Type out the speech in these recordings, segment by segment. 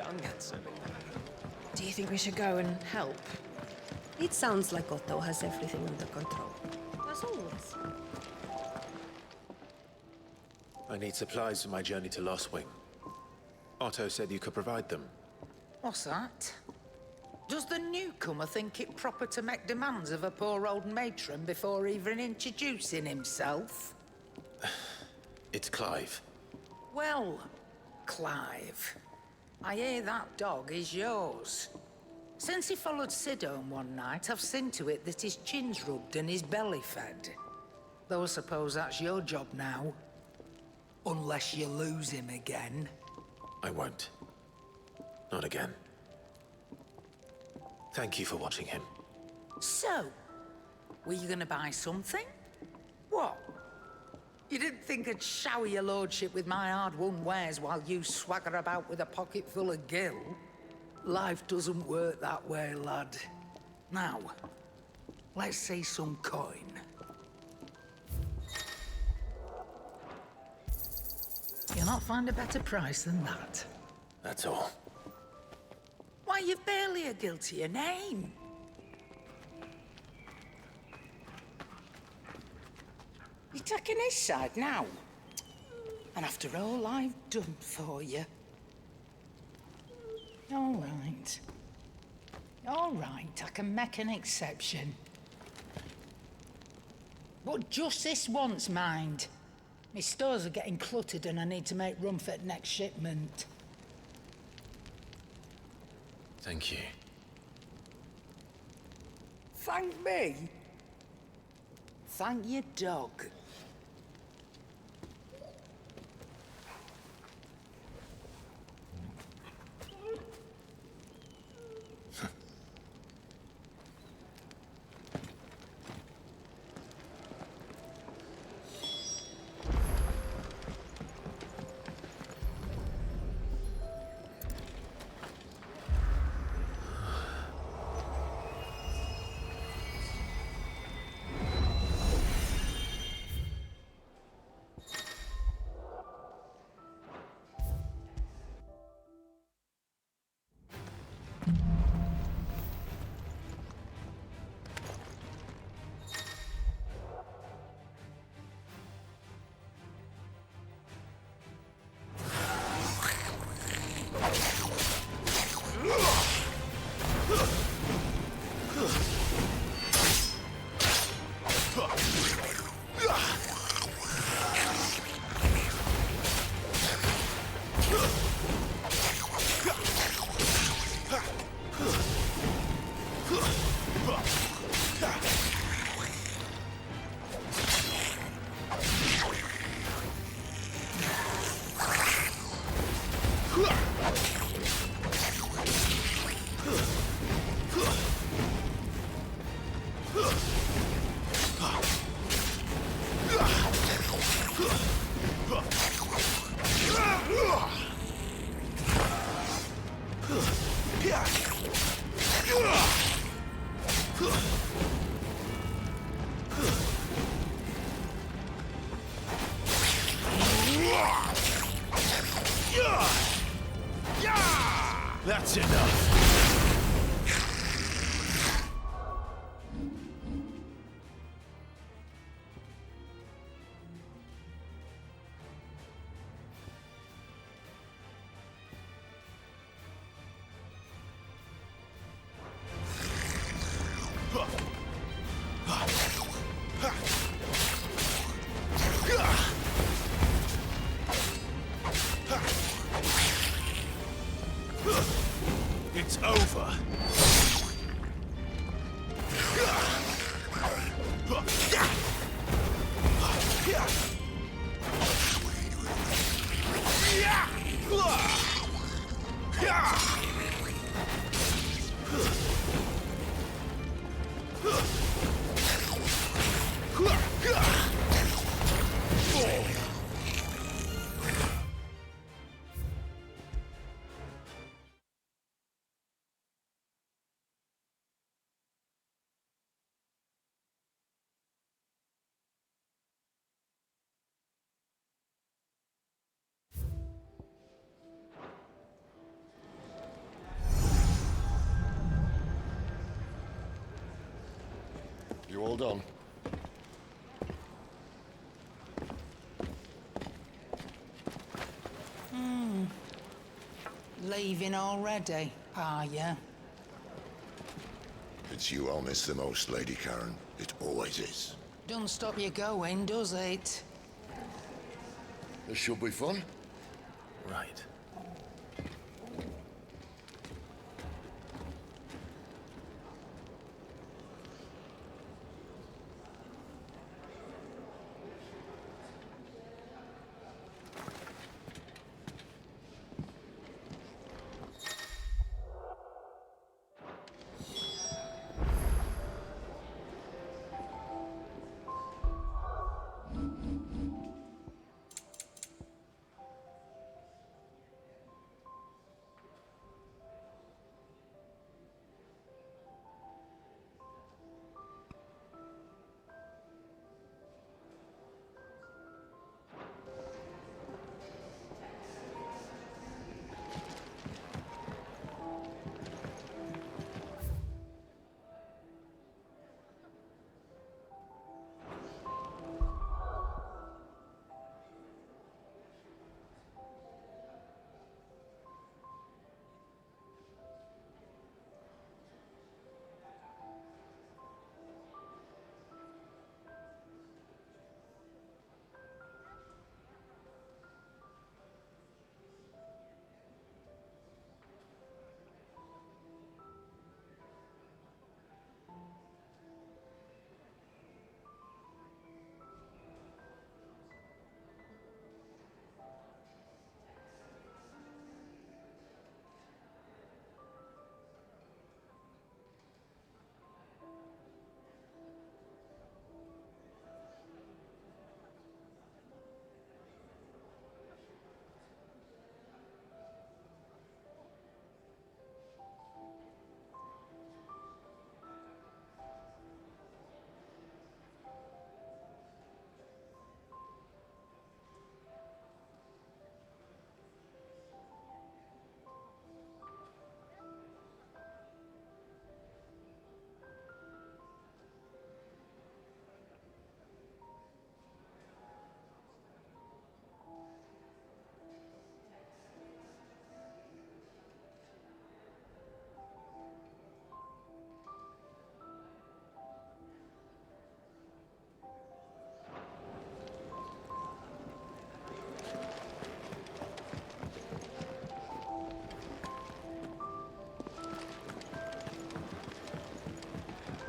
young and silly. Do you think we should go and help? It sounds like Otto has everything under control. As always. I need supplies for my journey to Lost Wing. Otto said you could provide them. What's that? Does the newcomer think it proper to make demands of a poor old matron before even introducing himself? It's Clive. Well, Clive, I hear that dog is yours. Since he followed Sid home one night, I've seen to it that his chin's rubbed and his belly fed. Though I suppose that's your job now. Unless you lose him again. I won't. Not again. Thank you for watching him. So, were you gonna buy something? What? You didn't think I'd shower your lordship with my hard-won wares while you swagger about with a pocket full of gil? Life doesn't work that way, lad. Now, let's see some coin. You'll not find a better price than that. That's all. Why, you've barely a gil to your name. You're taking his side now? And after all I've done for you. All right. All right, I can make an exception. But just this once, mind. My stores are getting cluttered and I need to make room for the next shipment. Thank you. Thank me? Thank your dog. That's enough. You all done? Leaving already, are ya? It's you I'll miss the most, Lady Karen. It always is. Don't stop you going, does it? This should be fun. Right.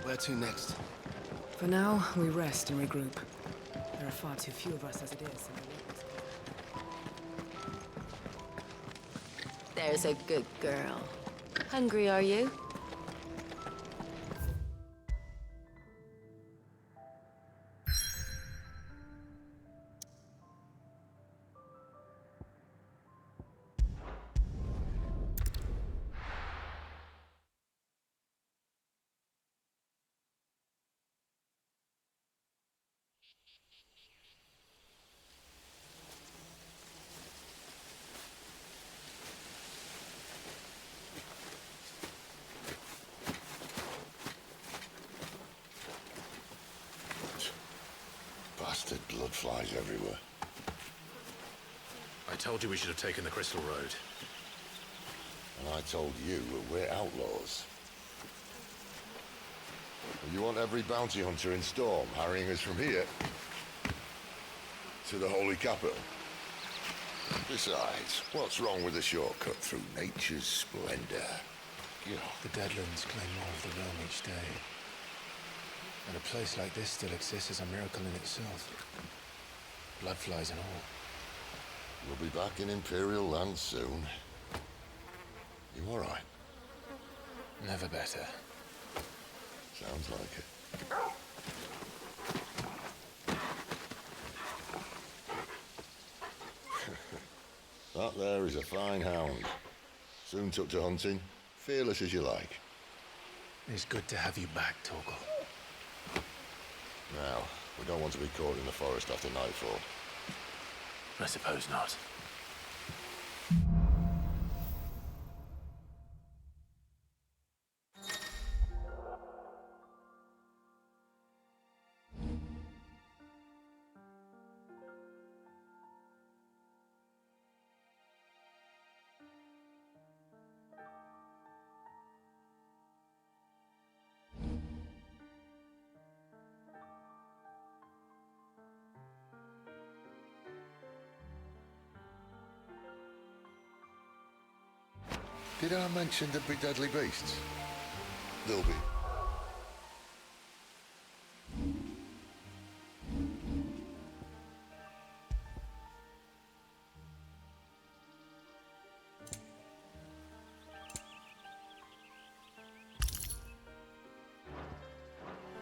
Where to next? For now, we rest and regroup. There are far too few of us as it is. There's a good girl. Hungry, are you? Bastard blood flies everywhere. I told you we should have taken the Crystal Road. And I told you that we're outlaws. You want every bounty hunter in Storm harrying us from here to the Holy Capital? Besides, what's wrong with a shortcut through nature's splendor? The Deadlands claim more of the realm each day. And a place like this still exists is a miracle in itself. Bloodflies and all. We'll be back in Imperial land soon. You all right? Never better. Sounds like it. That there is a fine hound. Soon took to hunting. Fearless as you like. It's good to have you back, Torgal. Now, we don't want to be caught in the forest after nightfall. I suppose not. Did I mention there'd be deadly beasts? There'll be.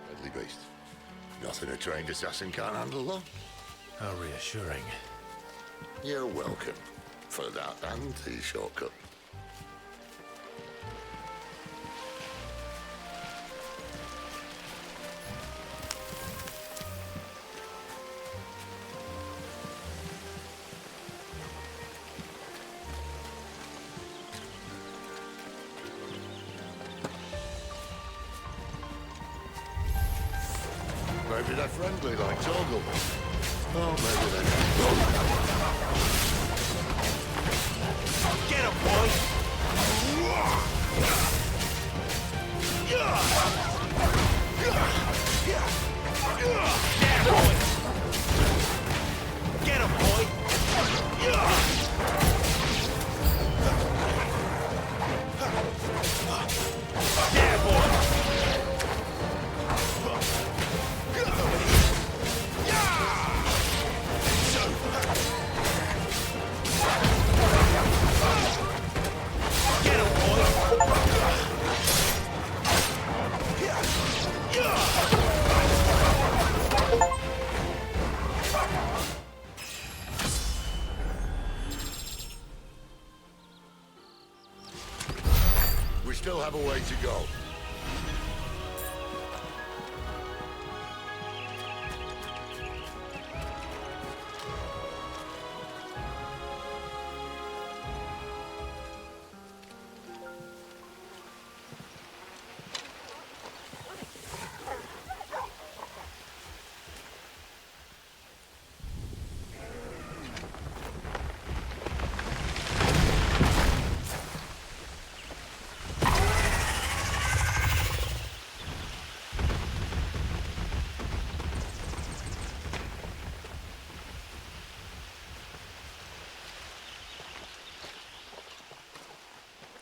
Deadly beast. Nothing a trained assassin can't handle, though. How reassuring. You're welcome. For that and the shortcut. Maybe they're friendly like Torgal. Oh, maybe they're not. Get him, boy! Yeah, boy! Get him, boy! Yeah, boy! We still have a way to go.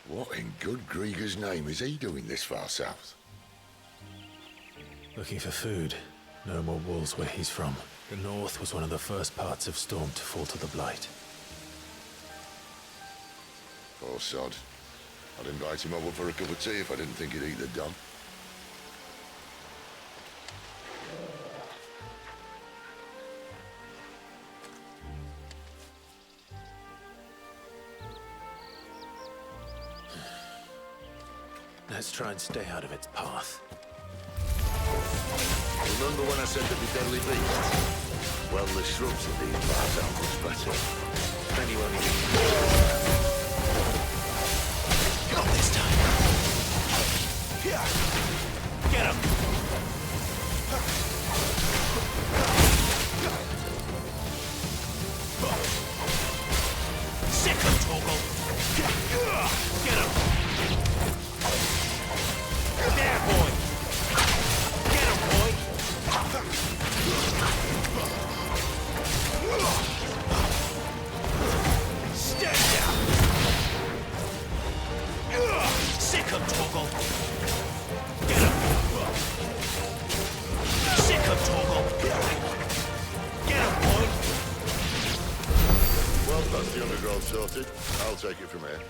What in good Grieger's name is he doing this far south? Looking for food. No more wolves where he's from. The north was one of the first parts of Storm to fall to the Blight. Poor sod. I'd invite him over for a cup of tea if I didn't think he'd eat the dog. Let's try and stay out of its path. Remember when I said there'd be deadly beasts? Well, the shrubs of these bars are much better. Then you only Got this time. Yeah. Get him. Sick him, Torgal. Get him. There, boy. Get him, boy. Stand down. Sick him, Torgal. Get him. Sick him, Torgal. Get him, boy. Well, that's the undergrowth sorted. I'll take it from here.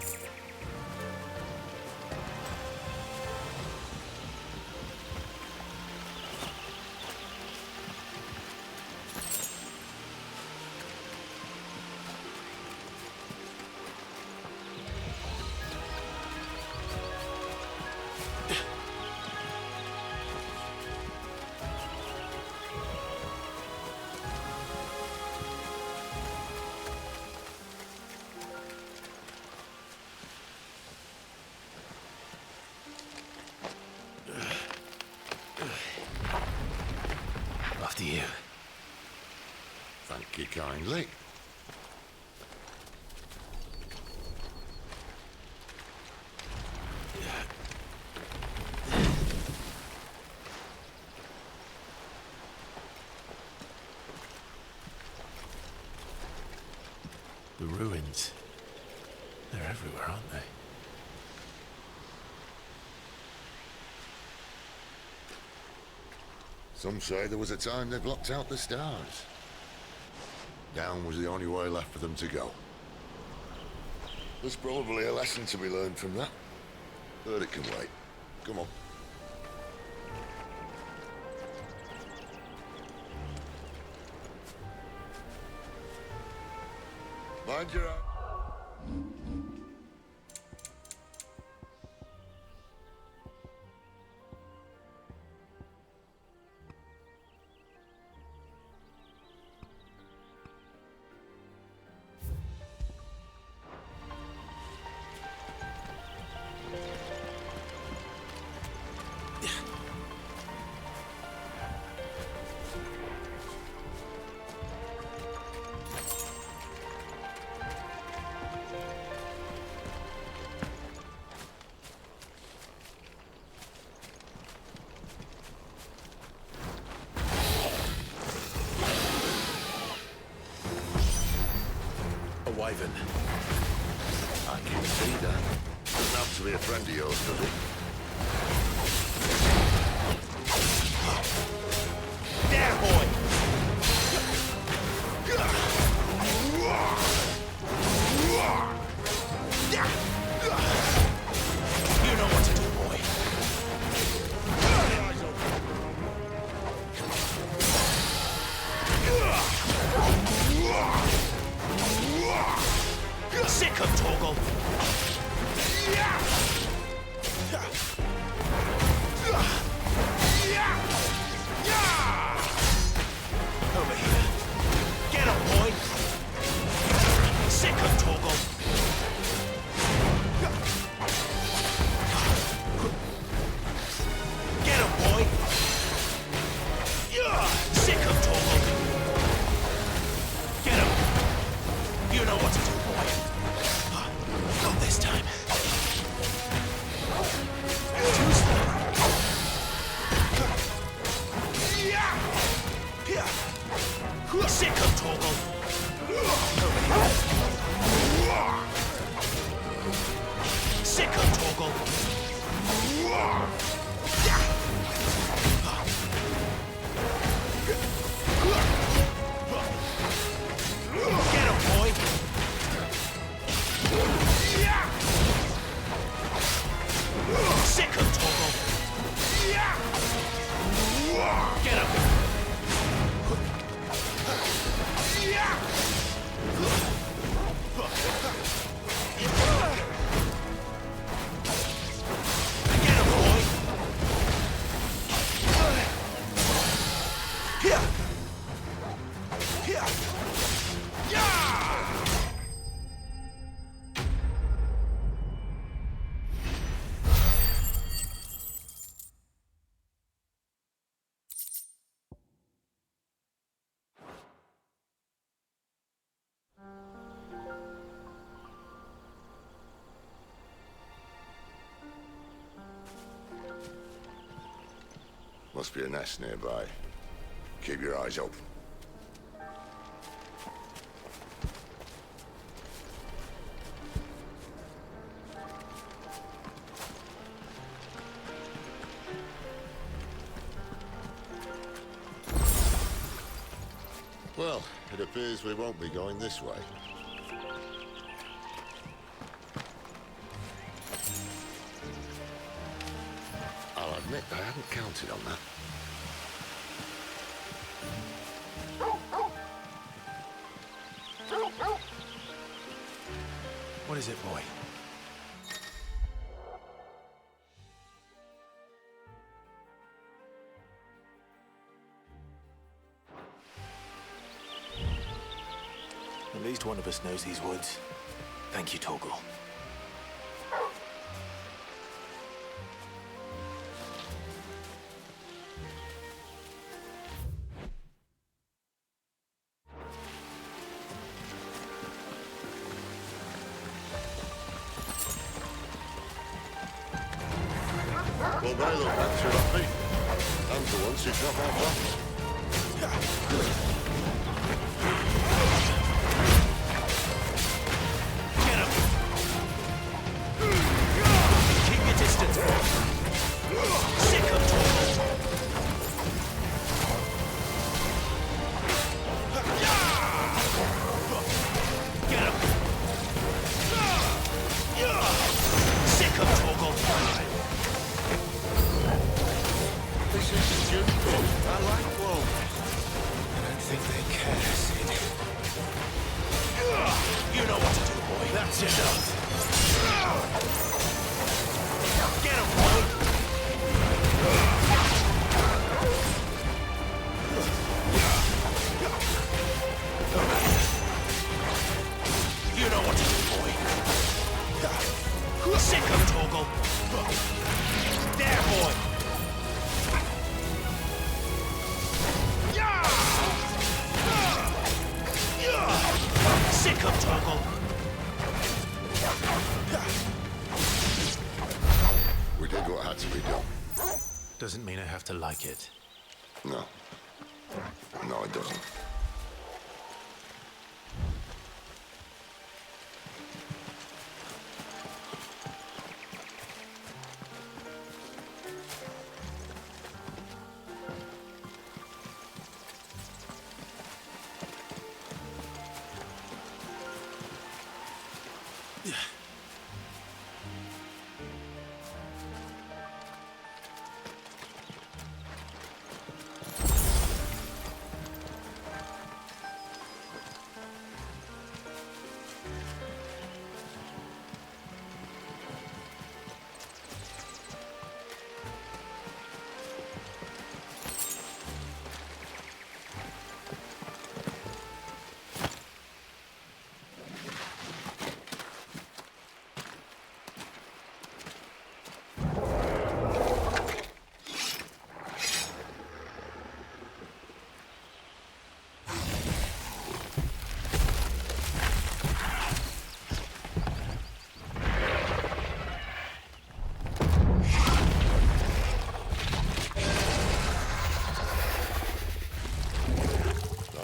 After you. Thank you kindly. The ruins. They're everywhere, aren't they? Some say there was a time they blocked out the stars. Down was the only way left for them to go. There's probably a lesson to be learned from that. But it can wait. Come on. Mind your eye. Wyvern. I can see that. Doesn't have to be a friend of yours, does it? There, boy! You know what to do, boy. Sick of Torgal! Over here. Get him, boy! Sick of Torgal! Get him, boy! Sick of Torgal! Get him! You know what to do, boy. Not this time. Too slow. Sick of Torgal. Over here. Sick of Torgal. Get him, boy. Sick of Torgal. Get him. Get him, boy. Here. Here. Yeah! Must be a nest nearby. Keep your eyes open. Well, it appears we won't be going this way. I'll admit I hadn't counted on that. What is it, boy? At least one of us knows these woods. Thank you, Torgal. Well, they look extra happy. And for once, it's not our fault. Get him! Keep your distance, boy. Sick of Torgal. Officers, Jim. I like wolves. I don't think they care, Sid. You know what to do, boy. That's enough. Get him, boy. You know what to do, boy. Sick of Torgal. There, boy. Sick of Torgal. We did what had to be done. Doesn't mean I have to like it. No. No, it doesn't.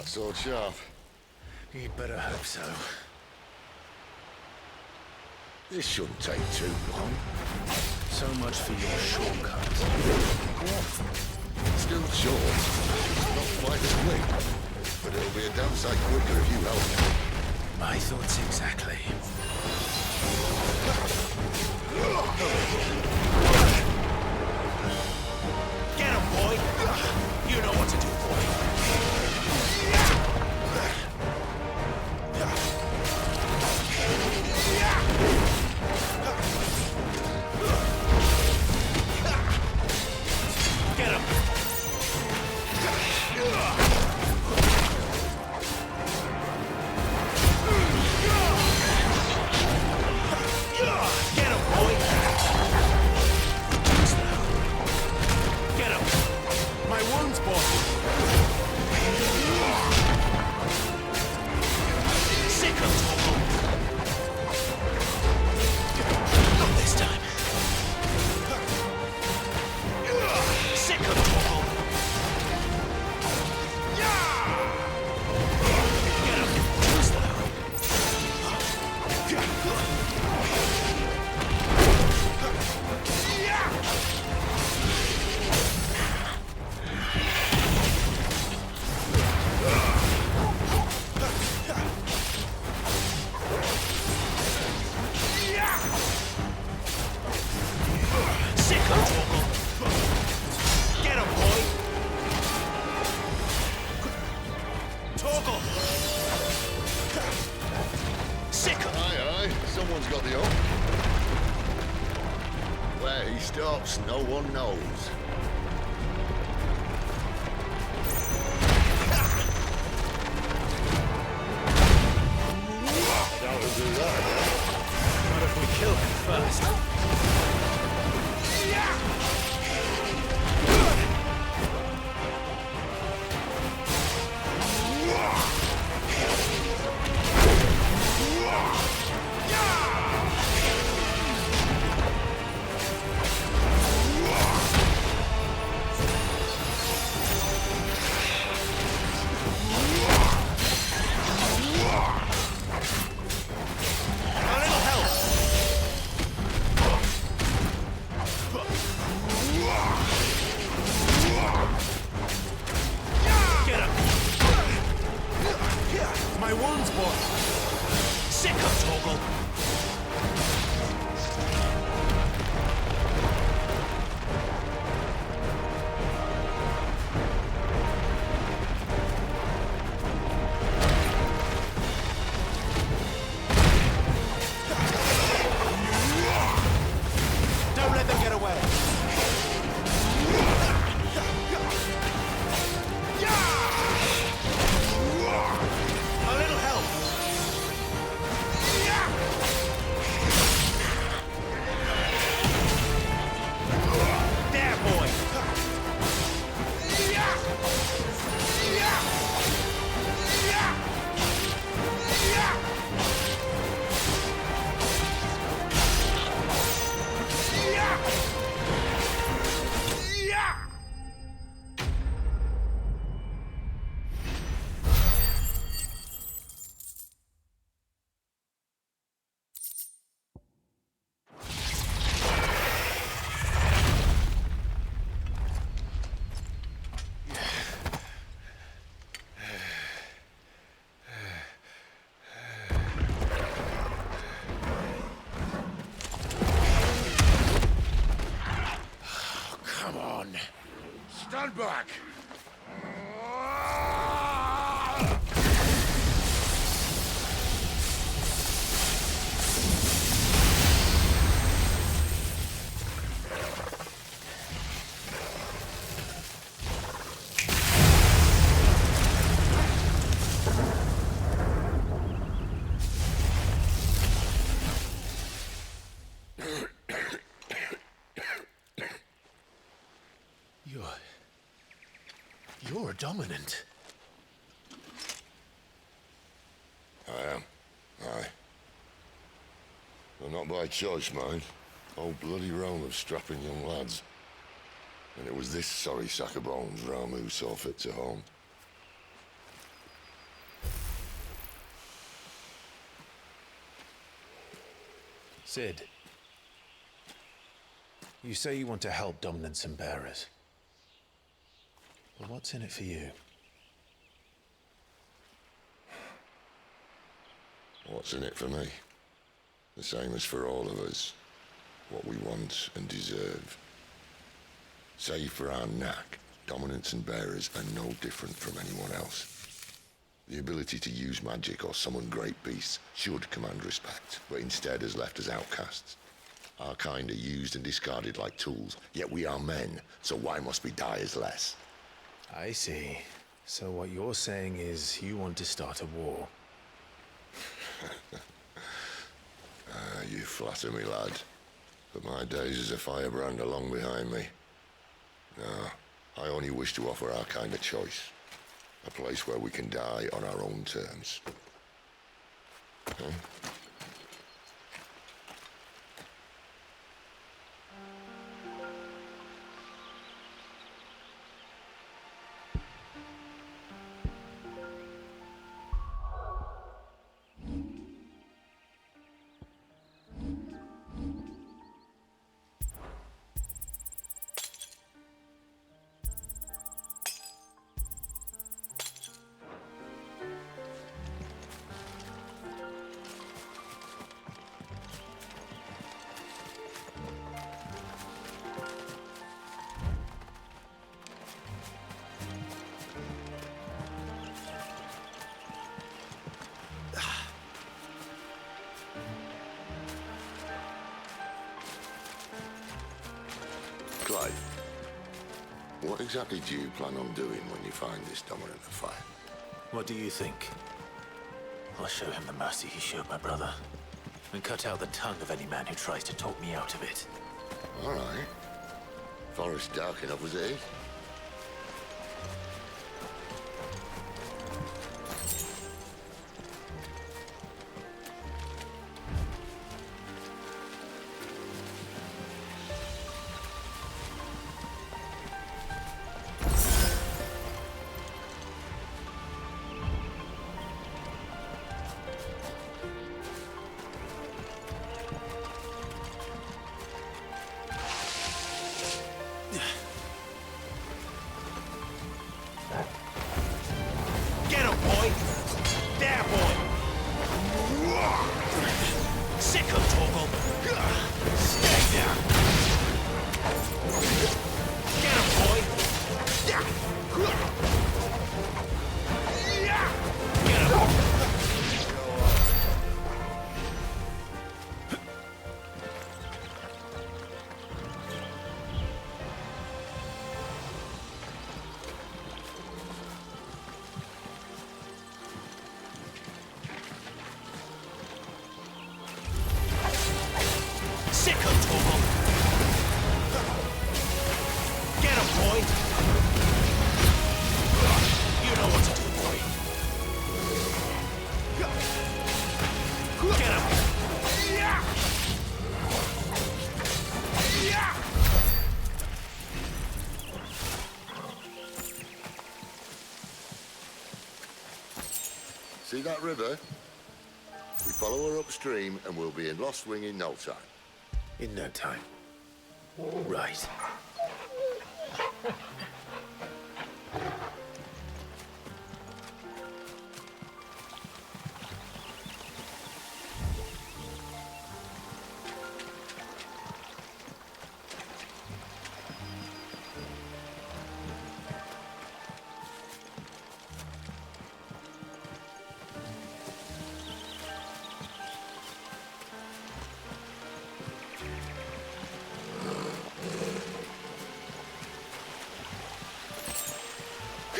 Sword sharp. You'd better hope so. This shouldn't take too long. So much for your shortcut. Still short. Not quite as quick. But it'll be a damn sight quicker if you help me. My thoughts exactly. Get him, boy. You know what to do, boy. Get him! Get him, boy! Get him! My wounds, boy! Sick of Torgal! Not this time. Sick of Torgal! Get him! Who's that? Sick of Torgal! Get him, boy! Torgal! Sick of... Aye, someone's got the hook. Where he stops, no one knows. That'll do that. What if we kill him first? Stand back! You're dominant. I am. Aye. Well, not by choice, mind. Whole bloody realm of strapping young lads. And it was this sorry sack of bones Ramu saw fit to home. Sid. You say you want to help dominants and bearers. But what's in it for you? What's in it for me? The same as for all of us. What we want and deserve. Save for our knack, dominants and bearers are no different from anyone else. The ability to use magic or summon great beasts should command respect, but instead has left us outcasts. Our kind are used and discarded like tools, yet we are men, so why must we die as less? I see. So what you're saying is you want to start a war. You flatter me, lad. But my days as a firebrand are long behind me. No, I only wish to offer our kind a choice. A place where we can die on our own terms. Huh? Clive, what exactly do you plan on doing when you find this dominant of fire? What do you think? I'll show him the mercy he showed my brother, and cut out the tongue of any man who tries to talk me out of it. All right. Forest dark enough as it is. Get him, boy! There, boy! Sick of Torgal! Stay there! Get him, boy! Get him! Sick of Torgal! Get him, boy! You know what to do, boy! Get him! See that river? We follow her upstream and we'll be in Lost Wing in no time. In no time. Right.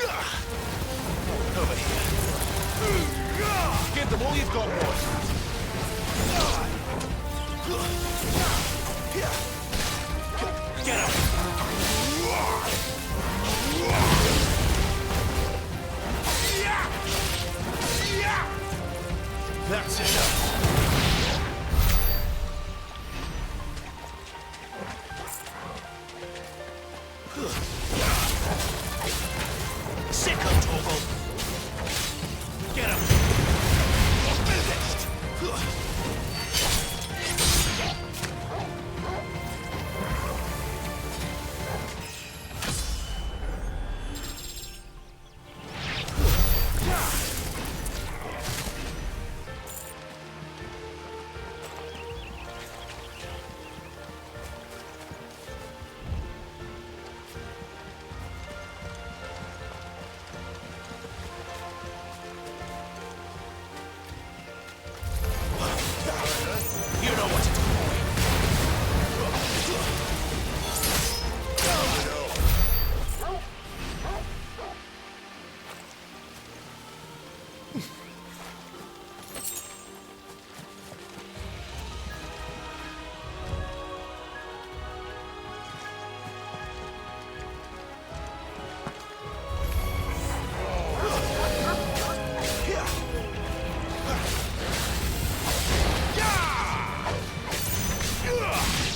Over here. Give them all you've got, boys. Get up. That's enough. Sick of Torgal. Get him. Finished. You know what to do, boy.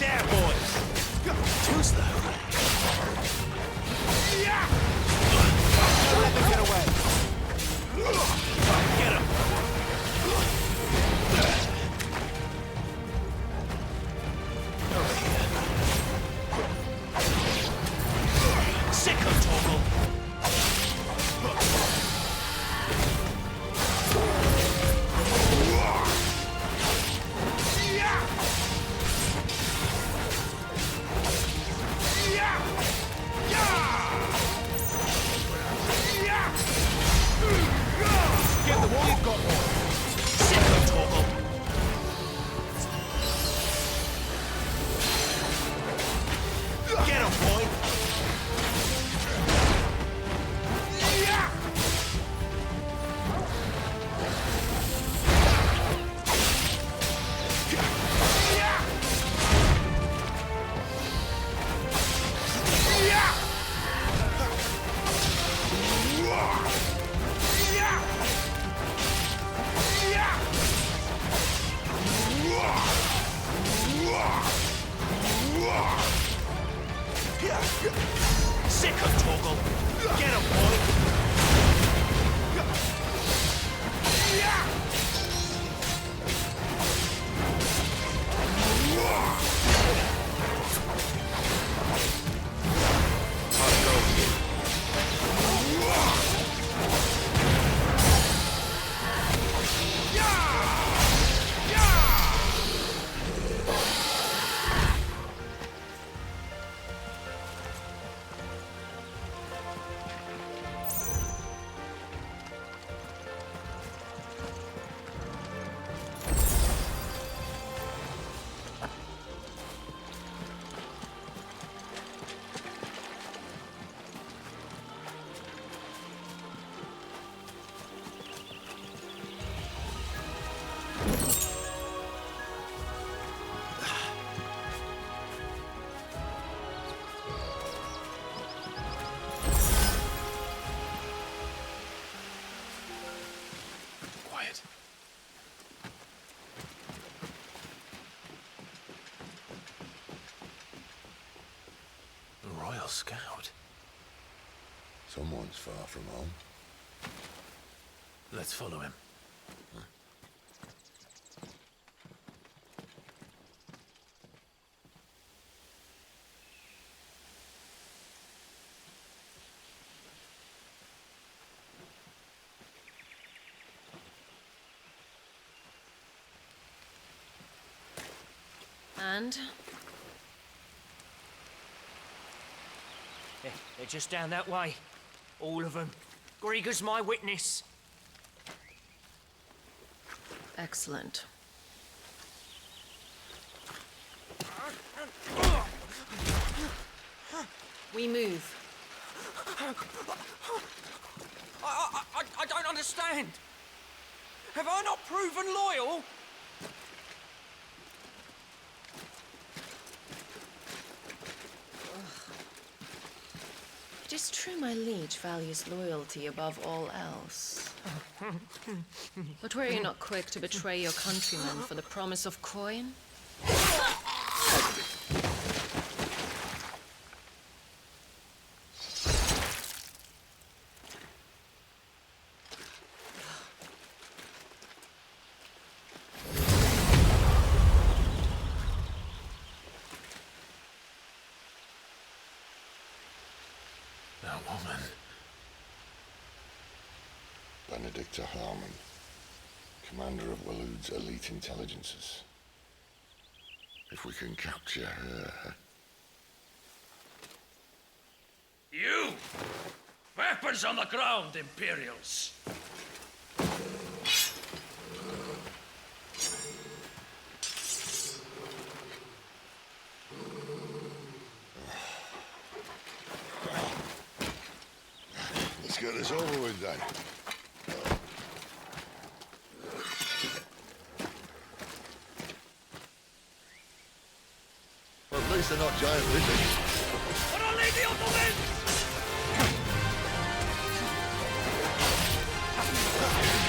There, boys. Too slow. Don't let them get away. Get him. Over here. Sick of Torgal. Give them all you've got, boy. Sick of Torgal. Get him, boy. Sick of Torgal. Get him, boy. Quiet. A Royal Scout. Someone's far from home. Let's follow him. And? They're just down that way. All of them. Grieger's my witness. Excellent. We move. I don't understand. Have I not proven loyal? It is true my liege values loyalty above all else. But were you not quick to betray your countrymen for the promise of coin? That woman. Benedicta Harmon, commander of Waloed's elite intelligences. If we can capture her... You! Weapons on the ground, Imperials! Let's get this over with then. Well, at least they're not giant lizards.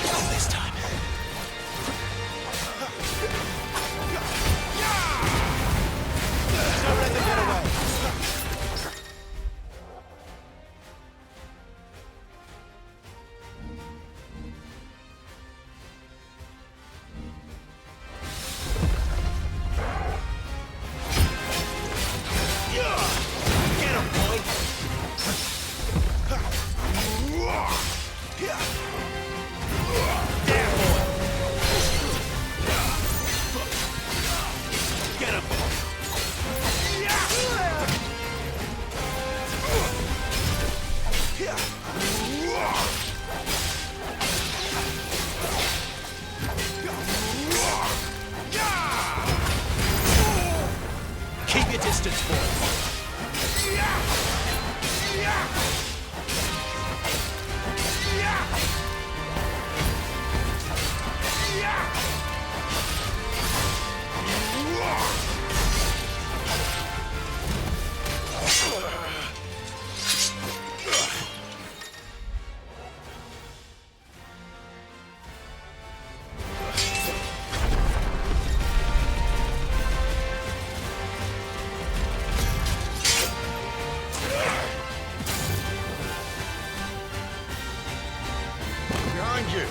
Not this time. Don't let them get away. Keep your distance, boy. Behind you!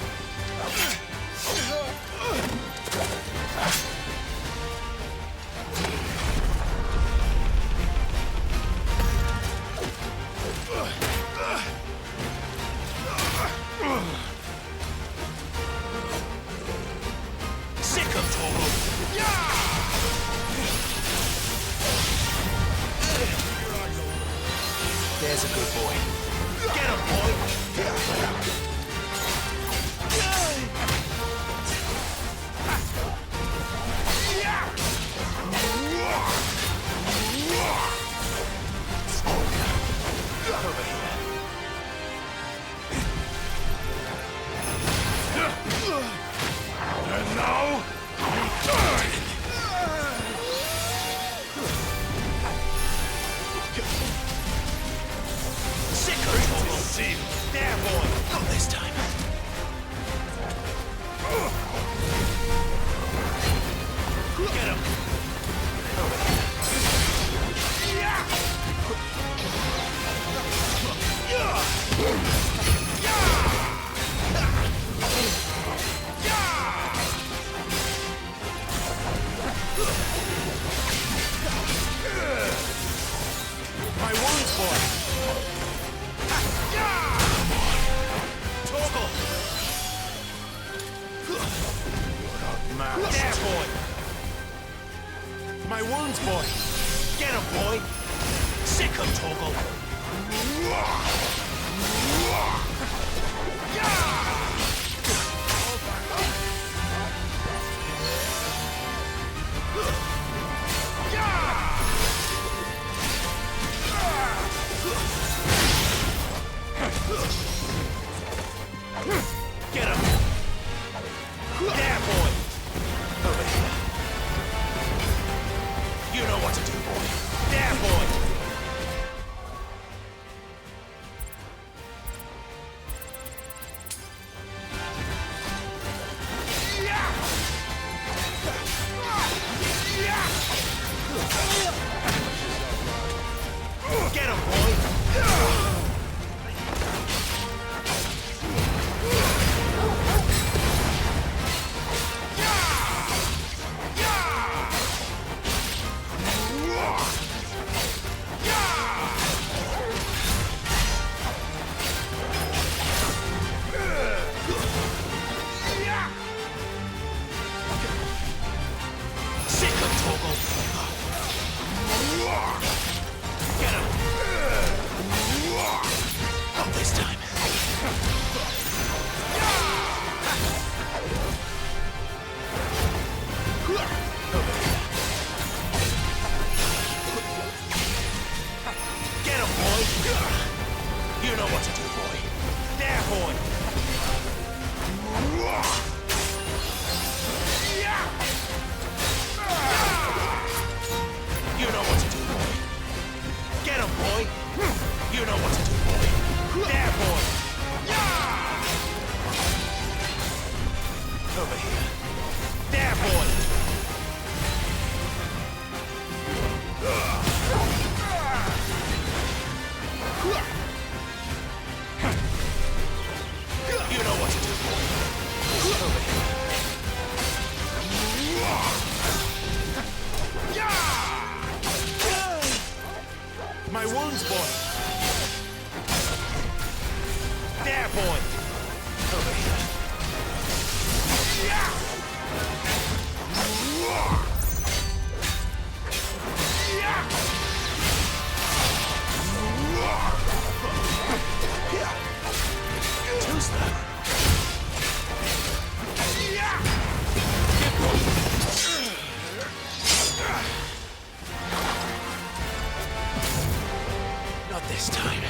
Sick of Toro. There's a good boy. Get him, boy. And now, you die! Sick of Toro. See you. There, boy. Not this time. Get him. My wounds, boy! Toggle. Outmatched. There, boy. My wounds, boy! Get him, boy. Sick of Toggle. Over here. There, boy! You know what to do, boy. Over here. My wounds, boy! There, boy! Over here. Too slow. Not this time.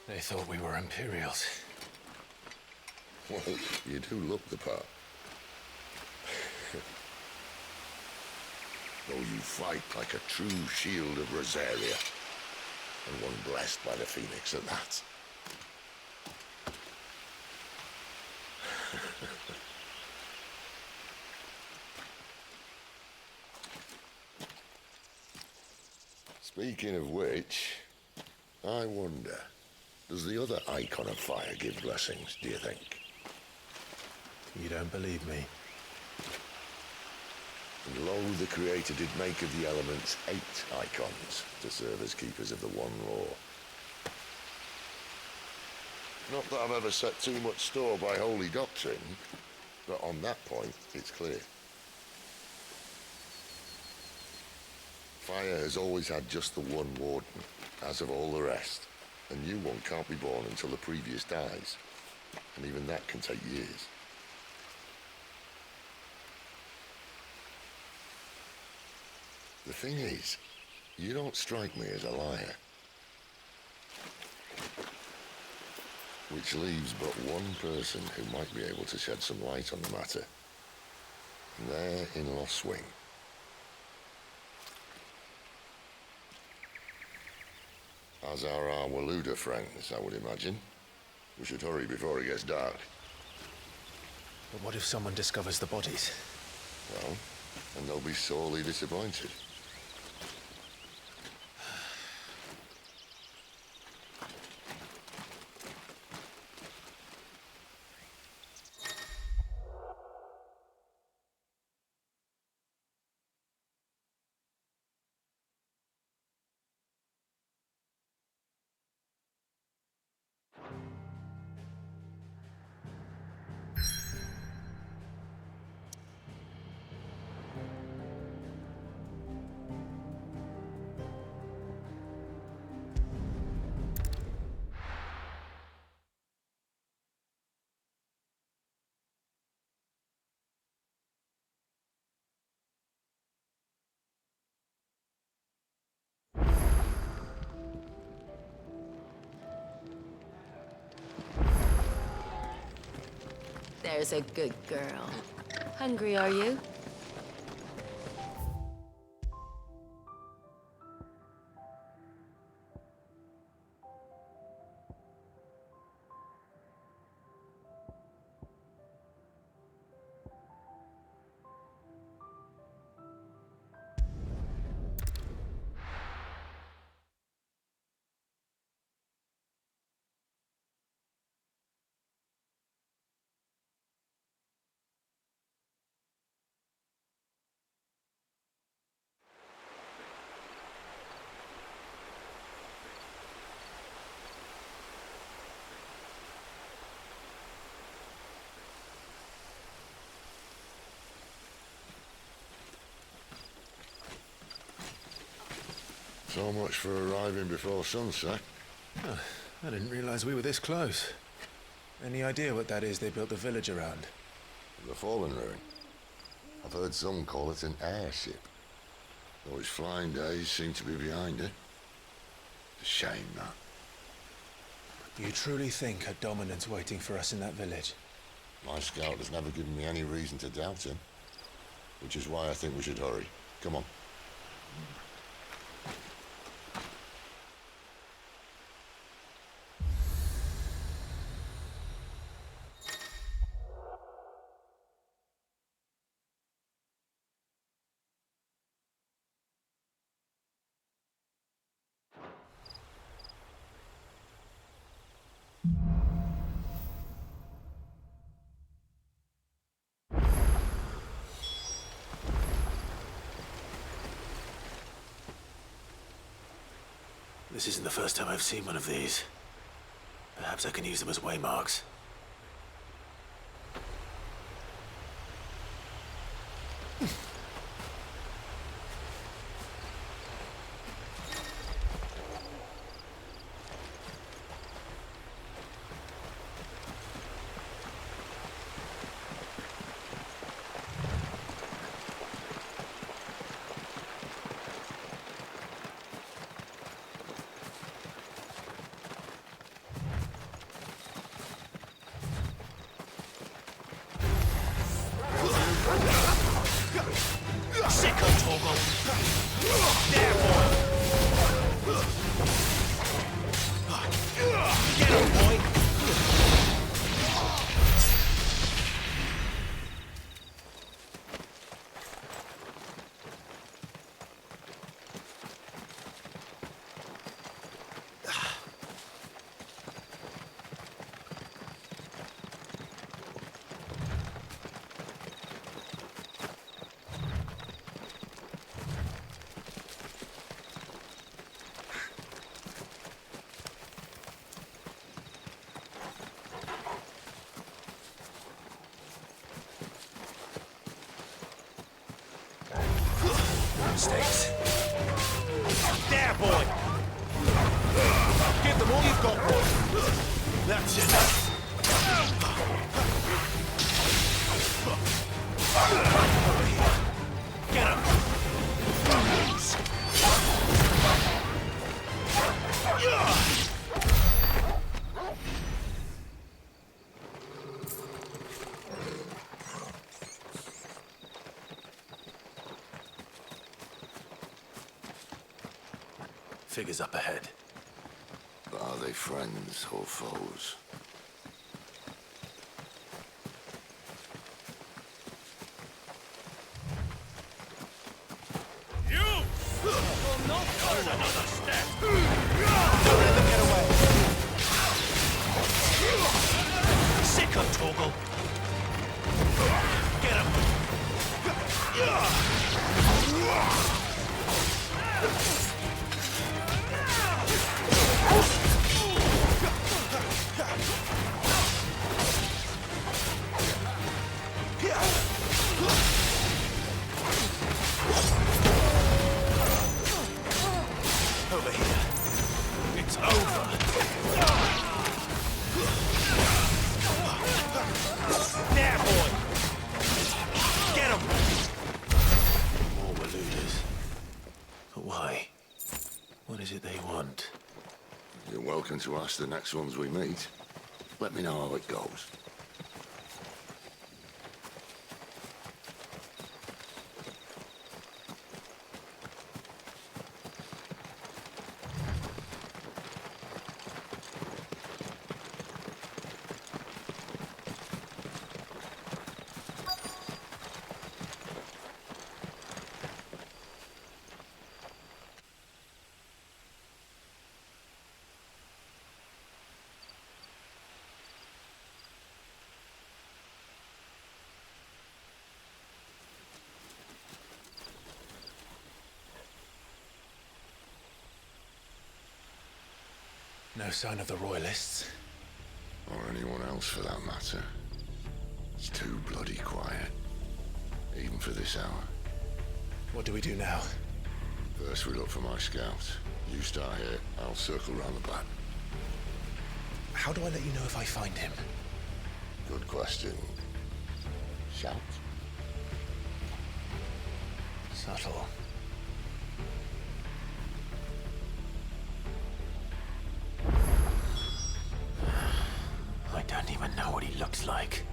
They thought we were Imperials. Well, you do look the part. Though you fight like a true shield of Rosaria, and one blessed by the Phoenix at that. Speaking of which, I wonder, does the other icon of fire give blessings, do you think? You don't believe me? And lo, the Creator did make of the elements 8 icons to serve as keepers of the one law. Not that I've ever set too much store by holy doctrine, but on that point, it's clear. Fire has always had just the one warden, as of all the rest. A new one can't be born until the previous dies, and even that can take years. The thing is, you don't strike me as a liar. Which leaves but one person who might be able to shed some light on the matter. And they're in Lost Swing. As are our Waluda friends, I would imagine. We should hurry before it gets dark. But what if someone discovers the bodies? Well, and they'll be sorely disappointed. There's a good girl. Hungry, are you? So much for arriving before sunset. Huh, I didn't realize we were this close. Any idea what that is they built the village around? The Fallen Ruin. I've heard some call it an airship. Though its flying days seem to be behind it. It's a shame, that. You truly think a dominant's waiting for us in that village? My scout has never given me any reason to doubt him. Which is why I think we should hurry. Come on. This isn't the first time I've seen one of these. Perhaps I can use them as waymarks. Mistakes. There, boy! Give them all you've got, boy! That's it. Get him! Figures up ahead. But are they friends or foes? You! Will not turn another step! Don't let them get away! Sick of Torgal! Get him! Over here. It's over. There, boy! Get him! More Waluders. But why? What is it they want? You're welcome to ask the next ones we meet. Let me know how it goes. No sign of the Royalists. Or anyone else for that matter. It's too bloody quiet. Even for this hour. What do we do now? First we look for my scouts. You start here, I'll circle round the back. How do I let you know if I find him? Good question. Shout? Subtle. I don't even know what he looks like.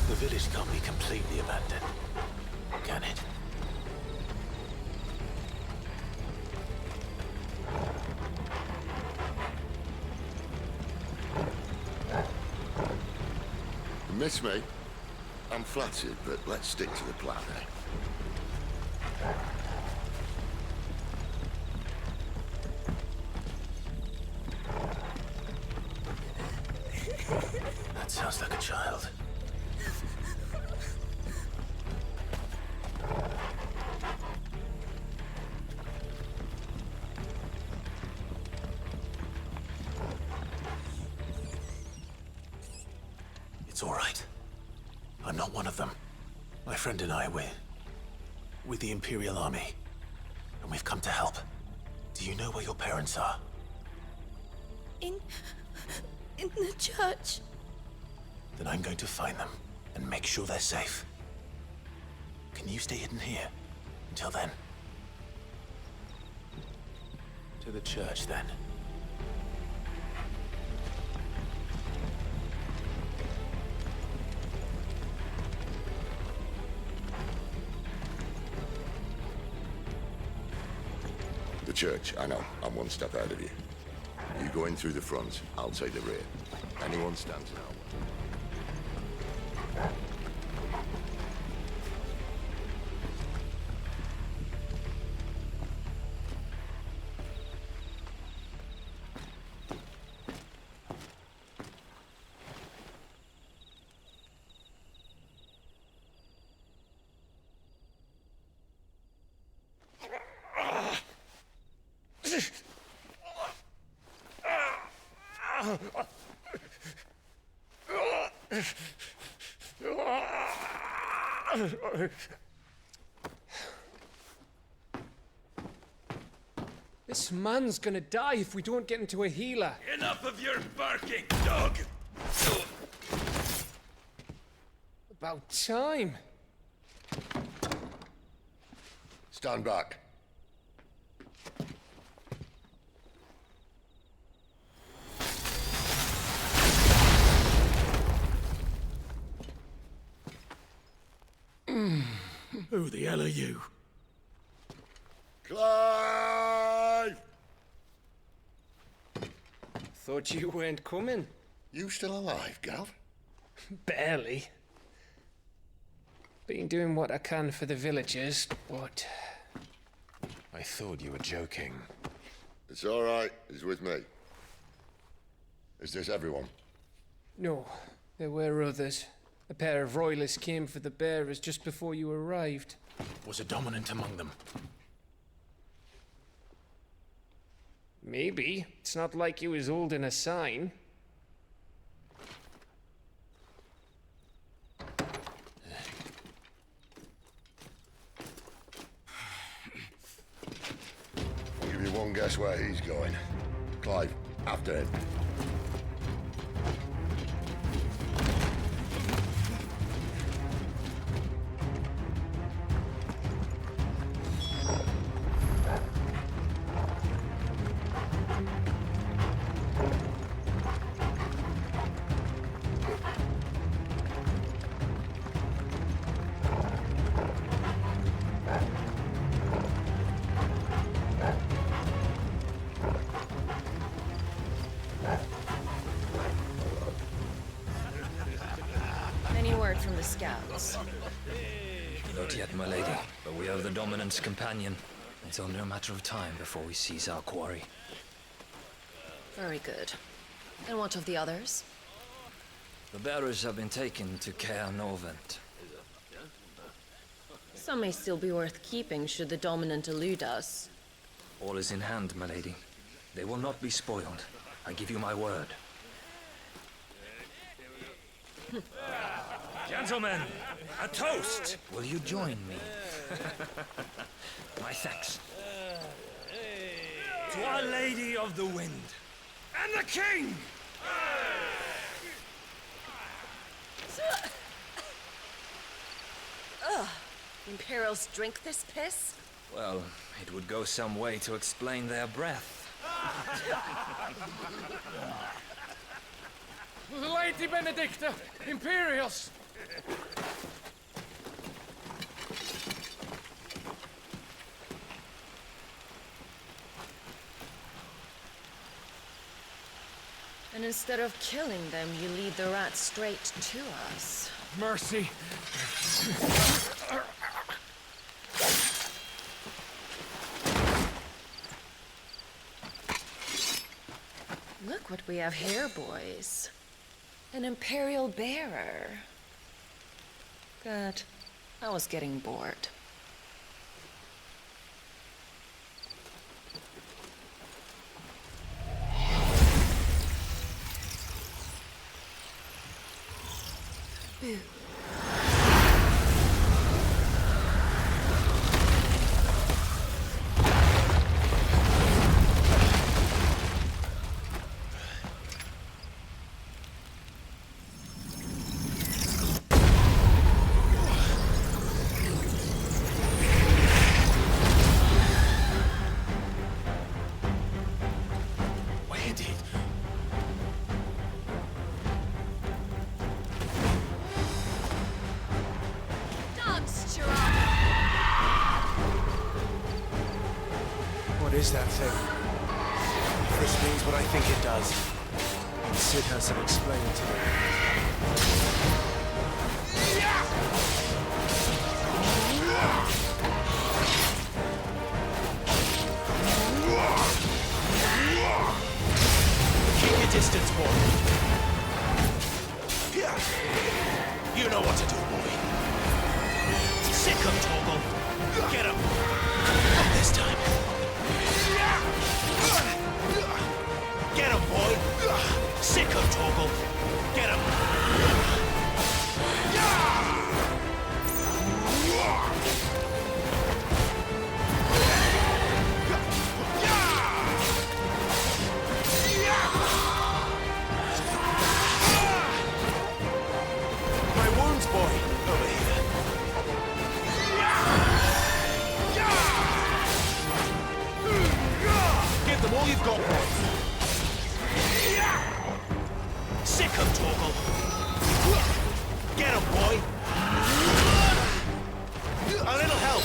The village can't be completely abandoned, can it? You miss me? I'm flattered, but let's stick to the plan, eh? That sounds like a child. It's all right. I'm not one of them. My friend and I, we're with the Imperial Army, and we've come to help. Do you know where your parents are? In the church. Then I'm going to find them and make sure they're safe. Can you stay hidden here until then? To the church, then. The church, I know. I'm one step ahead of you. You go in through the front, I'll take the rear. Anyone stands in our way. This man's gonna die if we don't get into a healer. Enough of your barking, dog! About time. Stand back. Who the hell are you? Clive! Thought you weren't coming. You still alive, Gav? Barely. Been doing what I can for the villagers, but... I thought you were joking. It's all right. He's with me. Is this everyone? No, there were others. A pair of royalists came for the bearers just before you arrived. Was a dominant among them? Maybe. It's not like he was holding a sign. I'll give you one guess where he's going. Clive, after him. Any word from the scouts? Not yet, my lady, but we have the Dominant's companion. It's only a matter of time before we seize our quarry. Very good. And what of the others? The bearers have been taken to Caer Novent. Some may still be worth keeping should the Dominant elude us. All is in hand, my lady. They will not be spoiled. I give you my word. Gentlemen, a toast! Will you join me? My thanks. To Our Lady of the Wind and the King! Ugh. Imperials drink this piss? Well, it would go some way to explain their breath. Lady Benedicta! Imperials! And instead of killing them, you lead the rats straight to us. Mercy! Look what we have here, boys. An Imperial bearer. Good. I was getting bored. Boo. What is that thing? If this means what I think it does, Sid has some explaining to do. Keep your distance, boy. You know what to do, boy. Sick him, Torgal. Get him. Not this time. Get him, boy. Sick him, Torgal. Get him. My wounds, boy. Over here. Give them all you've got, boy. Sick him, Torgal. Get him, boy. A little help.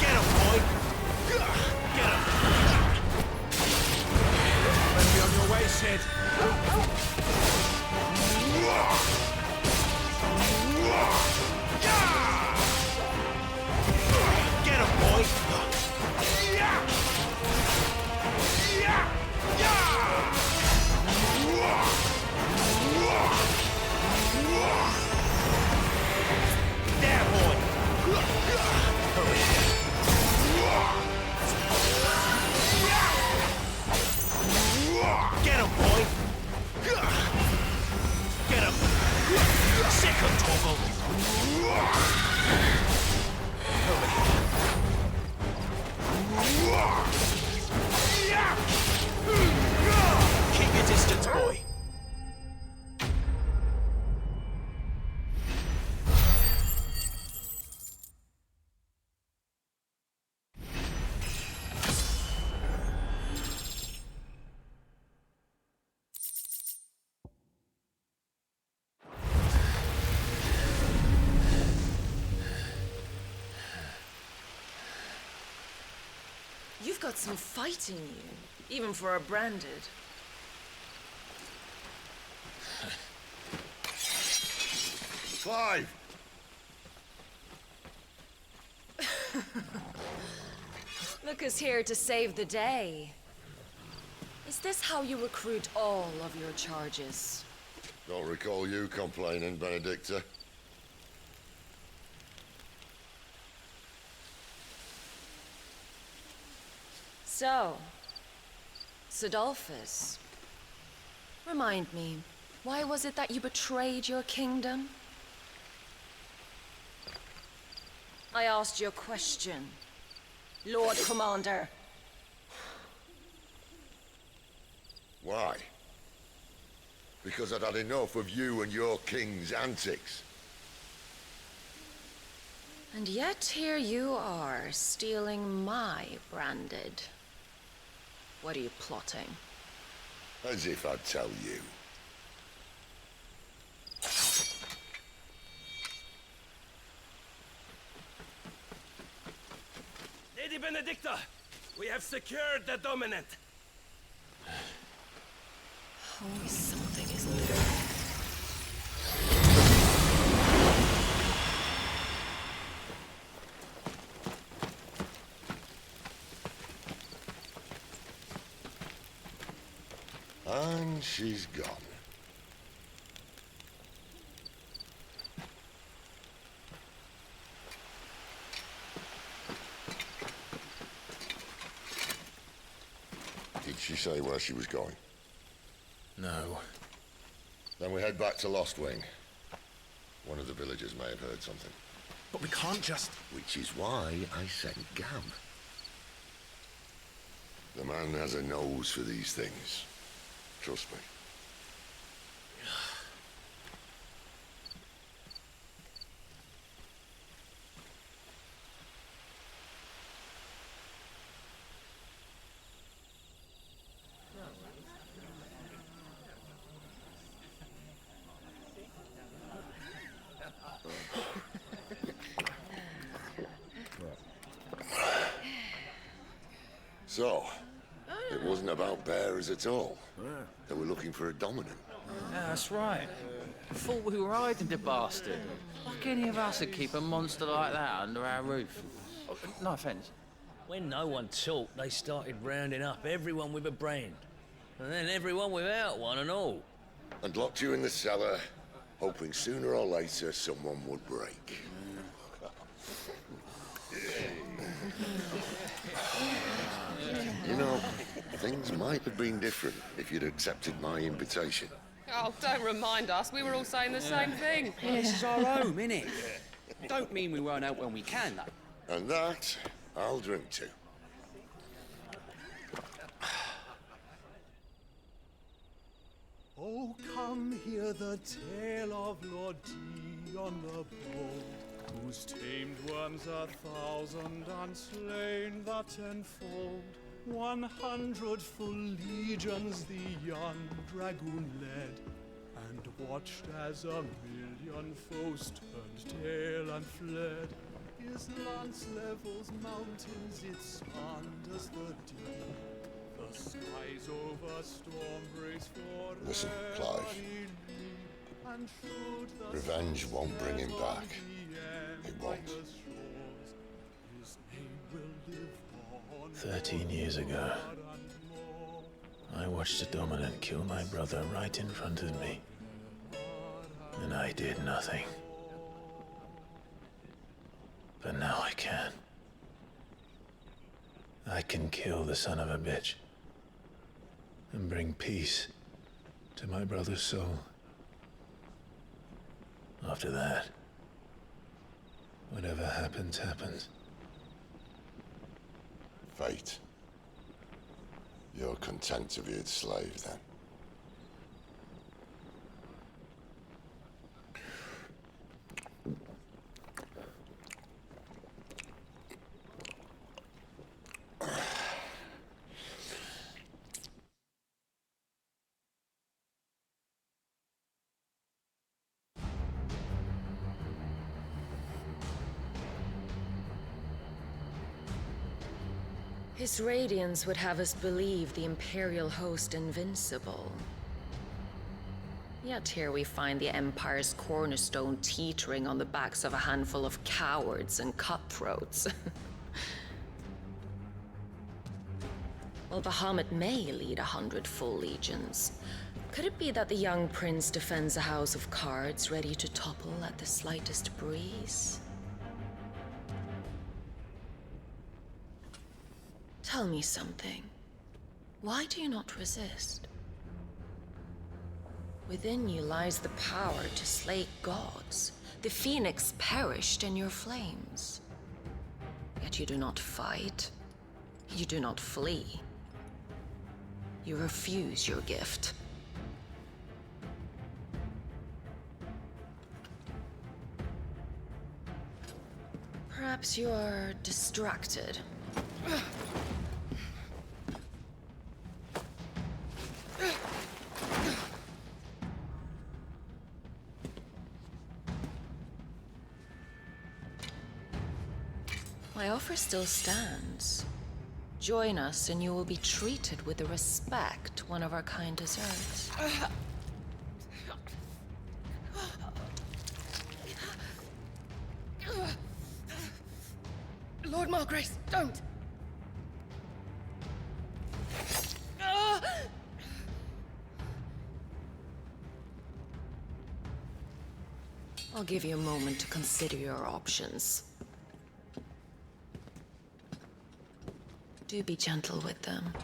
Get him, boy. Get him. Let me on your way, Sid. Get him, boy. There, boy. Over here. Get him, boy. Get him. Sick him, Torgal. Over here. Keep your distance, boy. You've got some fight in you, even for a branded. 5. Look who's here to save the day. Is this how you recruit all of your charges? Don't recall you complaining, Benedicta. So, Sidolphus, remind me, why was it that you betrayed your kingdom? I asked you a question, Lord Commander. Why? Because I'd had enough of you and your king's antics. And yet here you are, stealing my branded. What are you plotting? As if I'd tell you. Lady Benedicta, we have secured the dominant. Always something, isn't there? And she's gone. Did she say where she was going? No. Then we head back to Lost Wing. One of the villagers may have heard something. But we can't just... Which is why I sent Gam. The man has a nose for these things. Trust me. So, it wasn't about bearers at all. They were looking for a dominant. Yeah, that's right. Thought we were hiding the bastard. Like any of us would keep a monster like that under our roof. Oh, no offence. When no one talked, they started rounding up everyone with a brain. And then everyone without one and all. And locked you in the cellar, hoping sooner or later someone would break. You know, things might have been different if you'd accepted my invitation. Oh, don't remind us. We were all saying the same thing. Well, this is our home, innit? Don't mean we won't help when we can, though. And that, I'll drink to. Oh, come hear the tale of Lord Dion the Bold, whose tamed worms 1,000 and slain the tenfold. 100 full legions the young dragoon led, and watched as 1,000,000 foes turned tail and fled. His lance levels mountains, it sanders the deep. The skies over storm brace for Listen, Clive. Revenge won't bring him back. It won't. 13 years ago, I watched a dominant kill my brother right in front of me. And I did nothing. But now I can. I can kill the son of a bitch and bring peace to my brother's soul. After that, whatever happens, happens. Fate. You're content to be its slave, then? His radiance would have us believe the Imperial host invincible. Yet here we find the Empire's cornerstone teetering on the backs of a handful of cowards and cutthroats. Well, Bahamut may lead 100 full legions. Could it be that the young prince defends a house of cards ready to topple at the slightest breeze? Tell me something. Why do you not resist? Within you lies the power to slay gods. The phoenix perished in your flames. Yet you do not fight. You do not flee. You refuse your gift. Perhaps you are distracted. My offer still stands. Join us and you will be treated with the respect one of our kind deserves. Lord Margrace, don't! I'll give you a moment to consider your options. Do be gentle with them.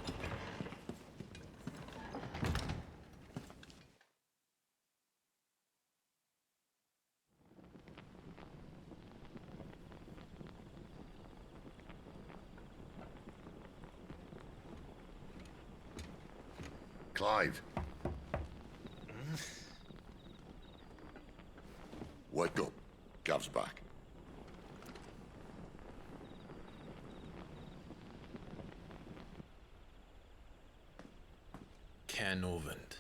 Clive. Wake up. Gav's back. Canovant.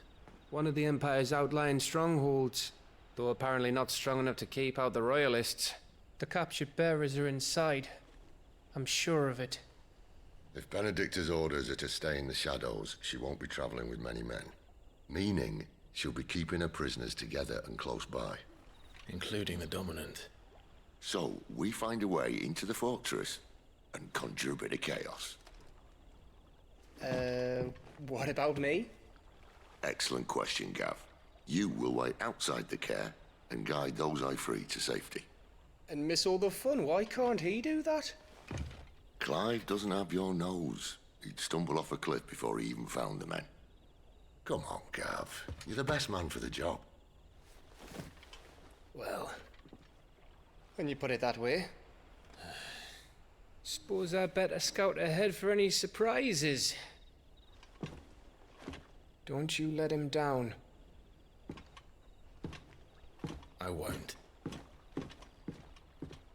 One of the Empire's outlying strongholds, though apparently not strong enough to keep out the Royalists. The captured bearers are inside. I'm sure of it. If Benedicta's orders are to stay in the shadows, she won't be traveling with many men. Meaning, she'll be keeping her prisoners together and close by. Including the Dominant. So, we find a way into the fortress and conjure a bit of chaos. What about me? Excellent question, Gav. You will wait outside the care and guide those I free to safety. And miss all the fun. Why can't he do that? Clive doesn't have your nose. He'd stumble off a cliff before he even found the men. Come on, Gav. You're the best man for the job. Well, when you put it that way. Suppose I'd better scout ahead for any surprises. Don't you let him down. I won't.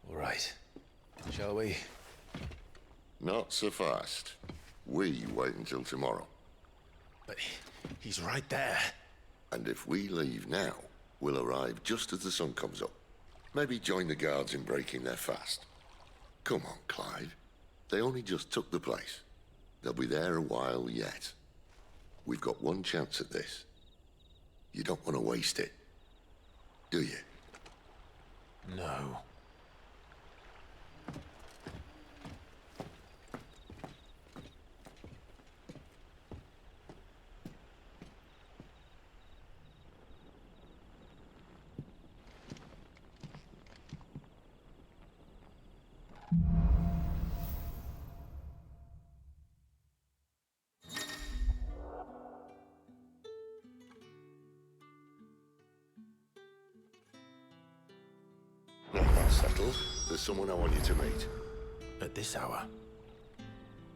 All right. Shall we? Not so fast. We wait until tomorrow. But he's right there. And if we leave now, we'll arrive just as the sun comes up. Maybe join the guards in breaking their fast. Come on, Clive. They only just took the place. They'll be there a while yet. We've got one chance at this. You don't want to waste it, do you? No. Settled. There's someone I want you to meet. At this hour?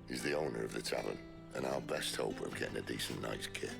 He's the owner of the tavern, and our best hope of getting a decent night's kip.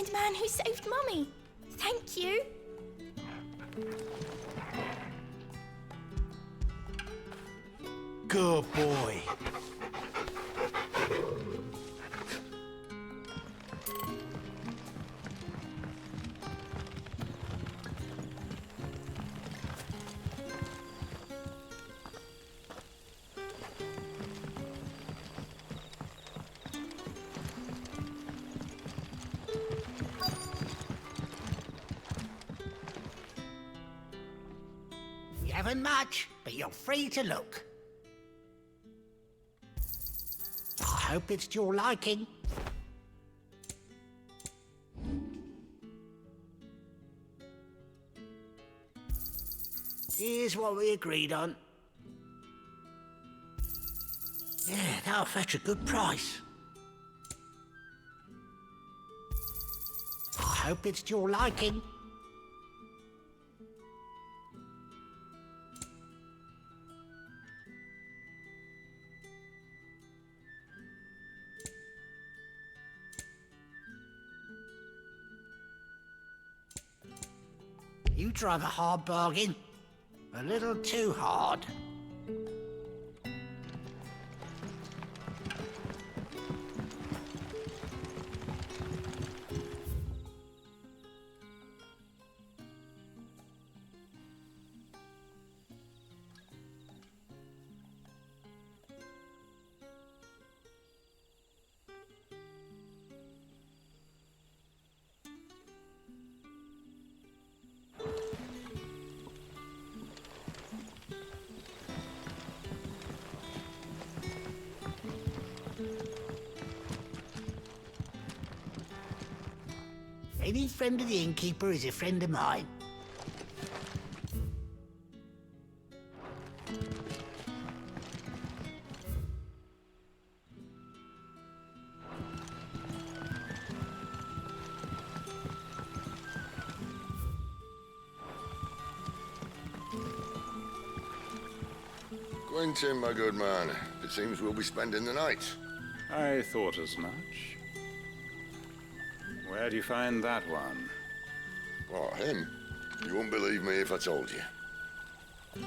kind man who saved Mummy. Thank you. Good boy. You haven't much, but you're free to look. I hope it's to your liking. Here's what we agreed on. Yeah, that'll fetch a good price. I hope it's to your liking. You drive a hard bargain. A little too hard. Any friend of the innkeeper is a friend of mine. Quentin, my good man, it seems we'll be spending the night. I thought as much. Where do you find that one? What, him? You wouldn't believe me if I told you.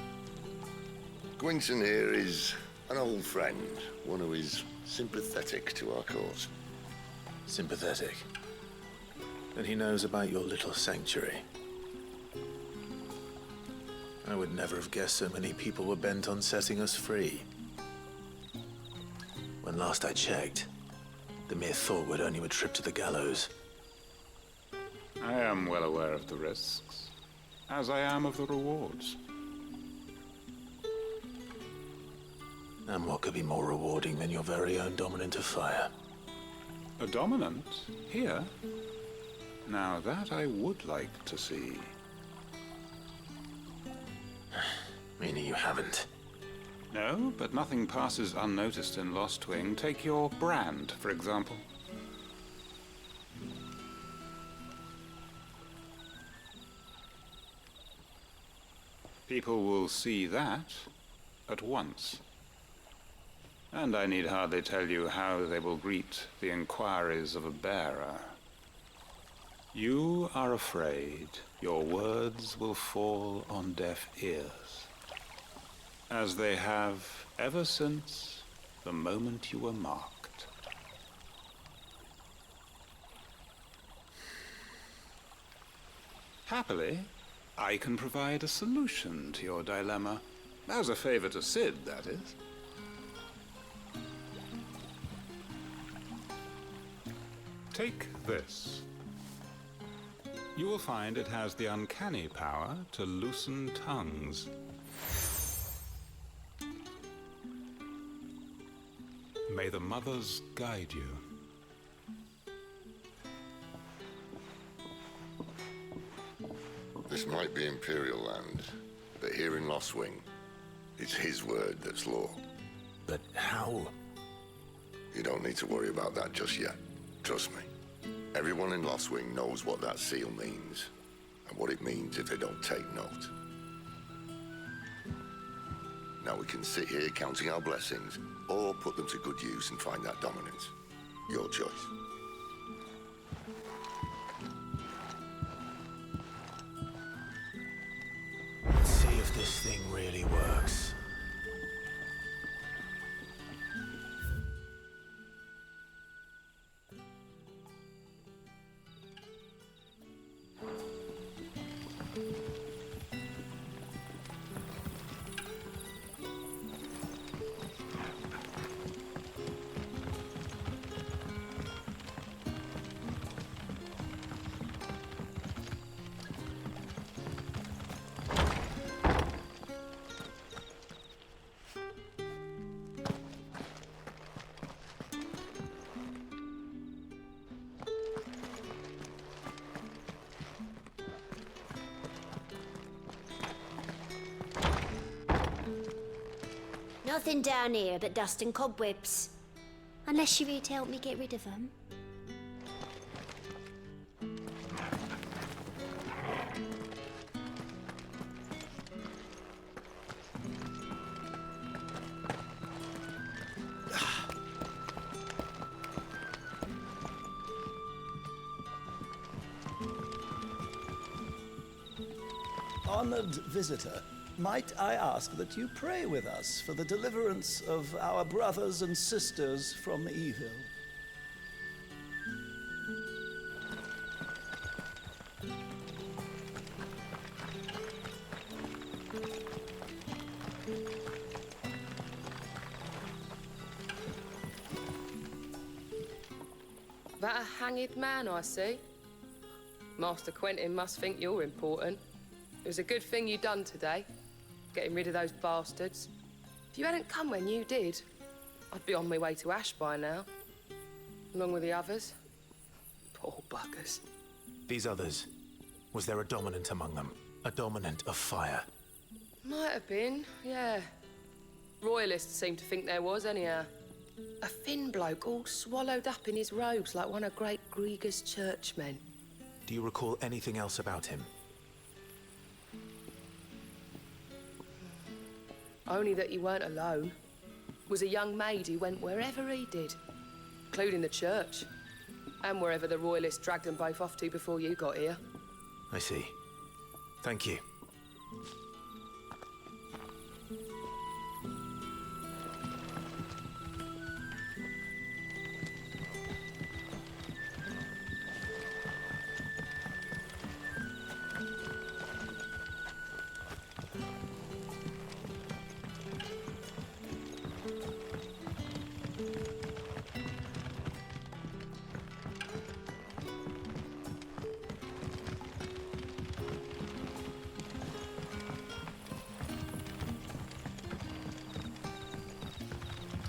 Quentin here is an old friend, one who is sympathetic to our cause. Sympathetic? Then he knows about your little sanctuary. I would never have guessed so many people were bent on setting us free. When last I checked, the mere thought would earn you a trip to the gallows. I am well aware of the risks, as I am of the rewards. And what could be more rewarding than your very own dominant of fire? A dominant? Here? Now that I would like to see. Meaning you haven't? No, but nothing passes unnoticed in Lost Wing. Take your brand, for example. People will see that at once. And I need hardly tell you how they will greet the inquiries of a bearer. You are afraid your words will fall on deaf ears, as they have ever since the moment you were marked. Happily, I can provide a solution to your dilemma. As a favor to Sid, that is. Take this. You will find it has the uncanny power to loosen tongues. May the mothers guide you. This might be Imperial land, but here in Lost Wing, it's his word that's law. But how? You don't need to worry about that just yet. Trust me. Everyone in Lost Wing knows what that seal means, and what it means if they don't take note. Now we can sit here counting our blessings, or put them to good use and find that dominance. Your choice. if this thing really works. Nothing down here but dust and cobwebs. Unless you're here to help me get rid of them. Honored visitor, might I ask that you pray with us for the deliverance of our brothers and sisters from evil? That a hanged man I see? Master Quentin must think you're important. It was a good thing you done today, getting rid of those bastards. If you hadn't come when you did, I'd be on my way to Ash by now, along with the others. Poor buggers. These others, was there a dominant among them? A dominant of fire? Might have been, yeah. Royalists seem to think there was, anyhow. A thin bloke all swallowed up in his robes like one of Great Grieger's churchmen. Do you recall anything else about him? Only that he weren't alone. Was a young maid who went wherever he did, including the church, and wherever the Royalists dragged them both off to before you got here. I see. Thank you.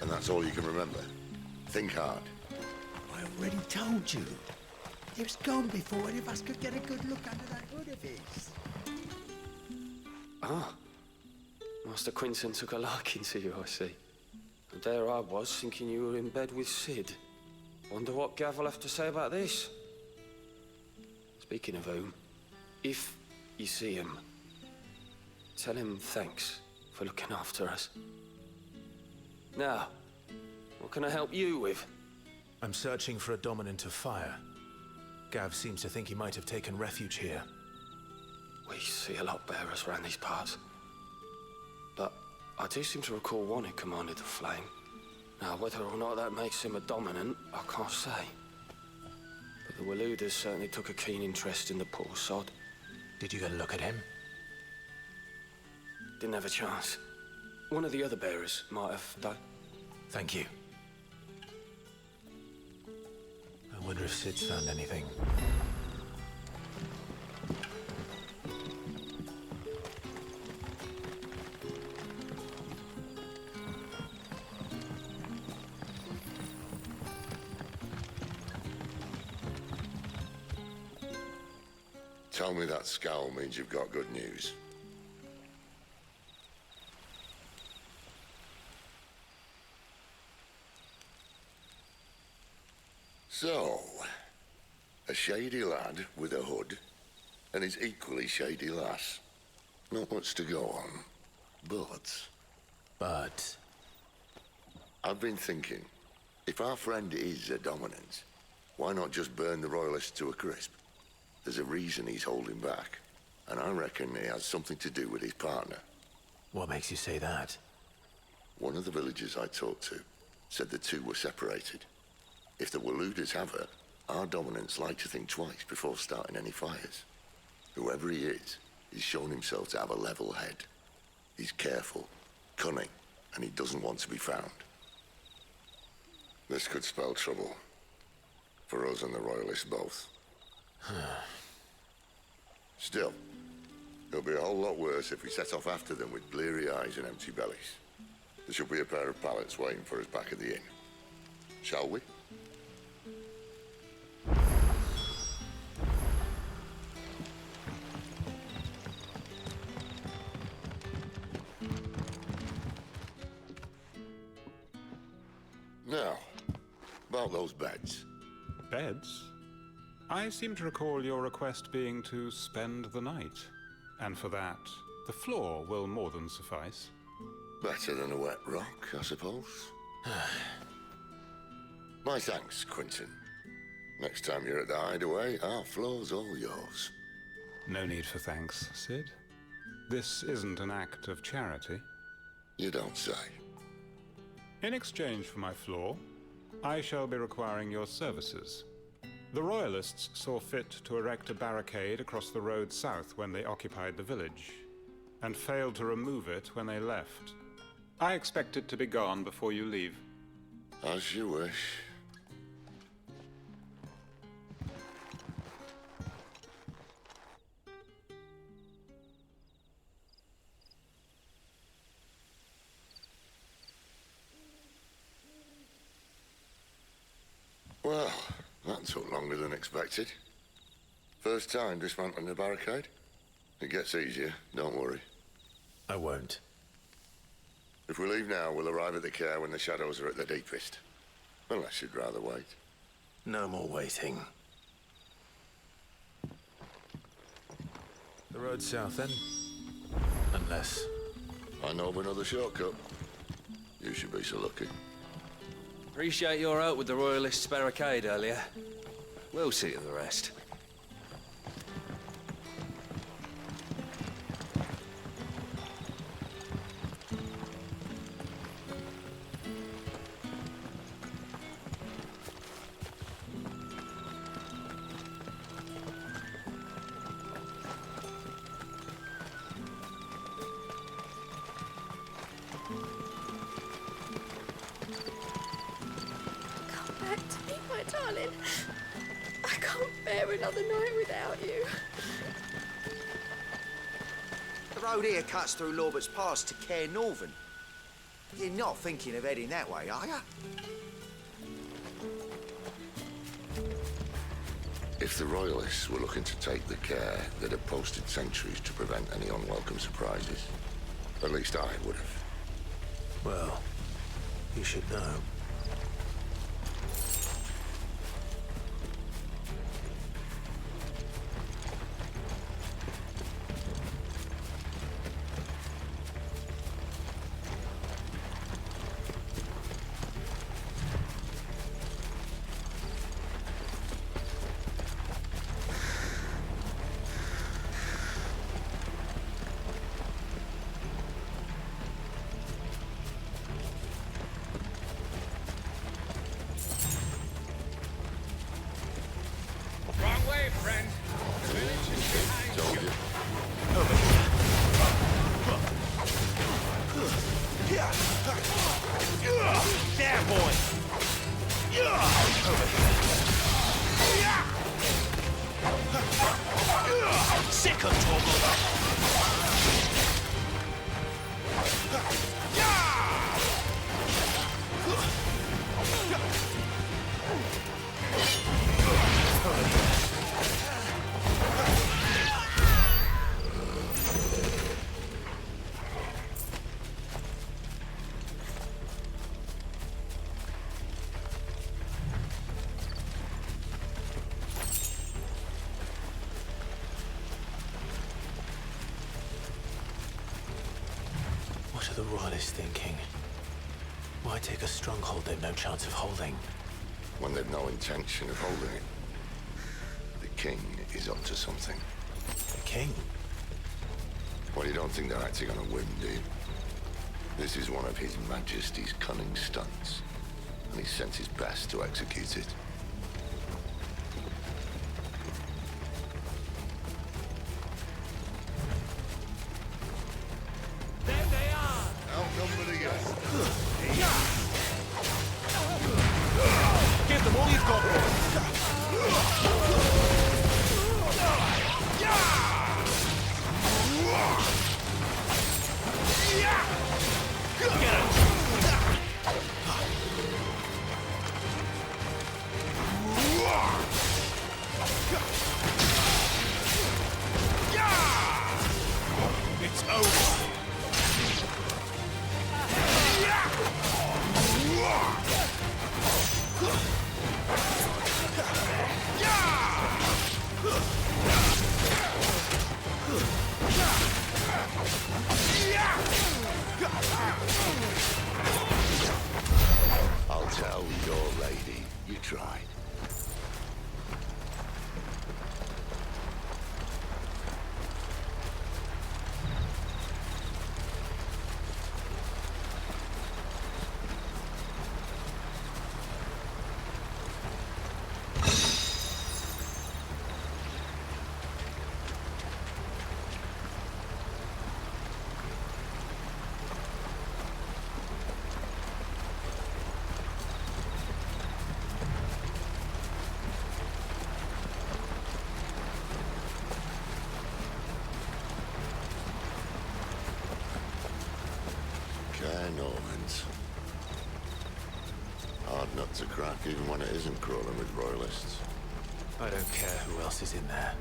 And that's all you can remember? Think hard. I already told you. He was gone before any of us could get a good look under that hood of his. Ah. Master Quinton took a liking to you, I see. And there I was, thinking you were in bed with Sid. Wonder what Gav will have to say about this. Speaking of whom, if you see him, tell him thanks for looking after us. Now, what can I help you with? I'm searching for a dominant of fire. Gav seems to think he might have taken refuge here. We see a lot bearers around these parts. But I do seem to recall one who commanded the flame. Now, whether or not that makes him a dominant, I can't say. But the Waluders certainly took a keen interest in the poor sod. Did you get a look at him? Didn't have a chance. One of the other bearers might have done. Thank you. I wonder if Sid's found anything. Tell me that scowl means you've got good news. So, a shady lad with a hood, and his equally shady lass. Not much to go on, but... I've been thinking, if our friend is a dominant, why not just burn the Royalists to a crisp? There's a reason he's holding back, and I reckon he has something to do with his partner. What makes you say that? One of the villagers I talked to said the two were separated. If the Waluders have her, our dominants like to think twice before starting any fires. Whoever he is, he's shown himself to have a level head. He's careful, cunning, and he doesn't want to be found. This could spell trouble. For us and the Royalists both. Still, it'll be a whole lot worse if we set off after them with bleary eyes and empty bellies. There should be a pair of pallets waiting for us back at the inn. Shall we? Now, about those beds. Beds? I seem to recall your request being to spend the night. And for that, the floor will more than suffice. Better than a wet rock, I suppose. My thanks, Quentin. Next time you're at the hideaway, our floor's all yours. No need for thanks, Sid. This isn't an act of charity. You don't say. In exchange for my floor, I shall be requiring your services. The Royalists saw fit to erect a barricade across the road south when they occupied the village, and failed to remove it when they left. I expect it to be gone before you leave. As you wish. Well, that took longer than expected. First time dismantling the barricade? It gets easier, don't worry. I won't. If we leave now, we'll arrive at the care when the shadows are at their deepest. Unless you'd rather wait. No more waiting. The road south, then? Unless... I know of another shortcut. You should be so lucky. Appreciate your help with the Royalists' barricade earlier. We'll see to the rest. Darling, I can't bear another night without you. The road here cuts through Lorbert's Pass to Care Northern. You're not thinking of heading that way, are you? If the Royalists were looking to take the care, they'd have posted sentries to prevent any unwelcome surprises. At least I would have. Well, you should know. What are the Royalists thinking? Why take a stronghold they've no chance of holding? When they've no intention of holding it. The king is up to something. The king? Well, you don't think they're acting on a whim, do you? This is one of His Majesty's cunning stunts, and he sent his best to execute it. There they are! Outnumbered again. Give them all you've got, boy! It's over! I'll tell your lady you tried. Normans. Hard nut to crack, even when it isn't crawling with royalists. I don't care who else is in there.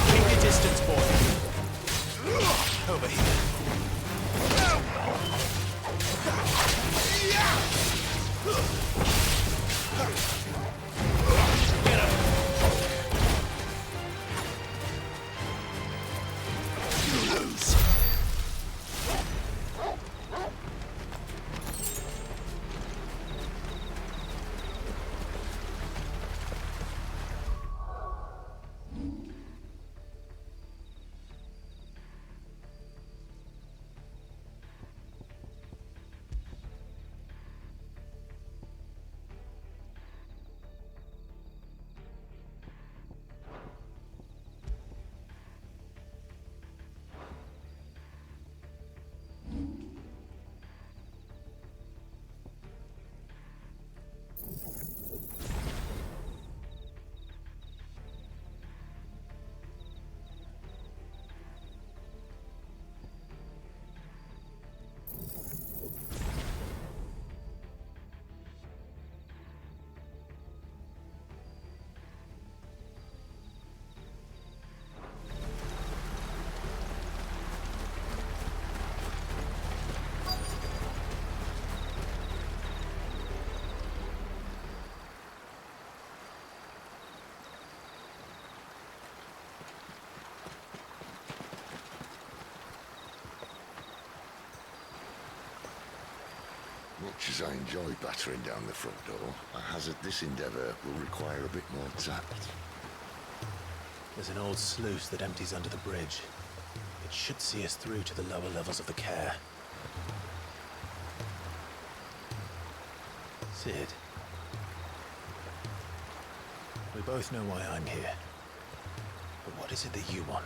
Keep your distance, boy. Over here. Much as I enjoy battering down the front door, I hazard this endeavour will require a bit more tact. There's an old sluice that empties under the bridge. It should see us through to the lower levels of the care. Sid. We both know why I'm here. But what is it that you want?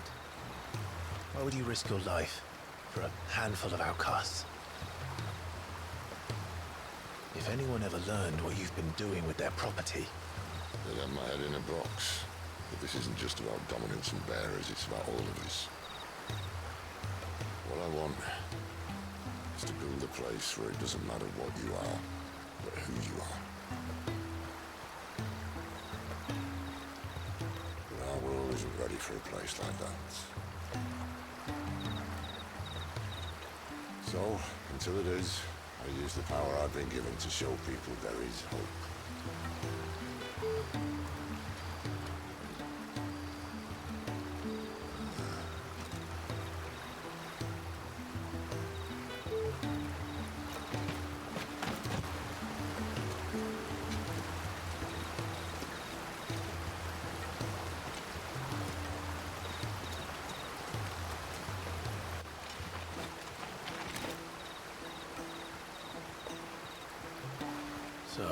Why would you risk your life for a handful of outcasts? If anyone ever learned what you've been doing with their property... They'd have my head in a box. But this isn't just about dominance and bearers, it's about all of us. What I want is to build a place where it doesn't matter what you are, but who you are. But our world isn't ready for a place like that. So, until it is, I use the power I've been given to show people there is hope. So,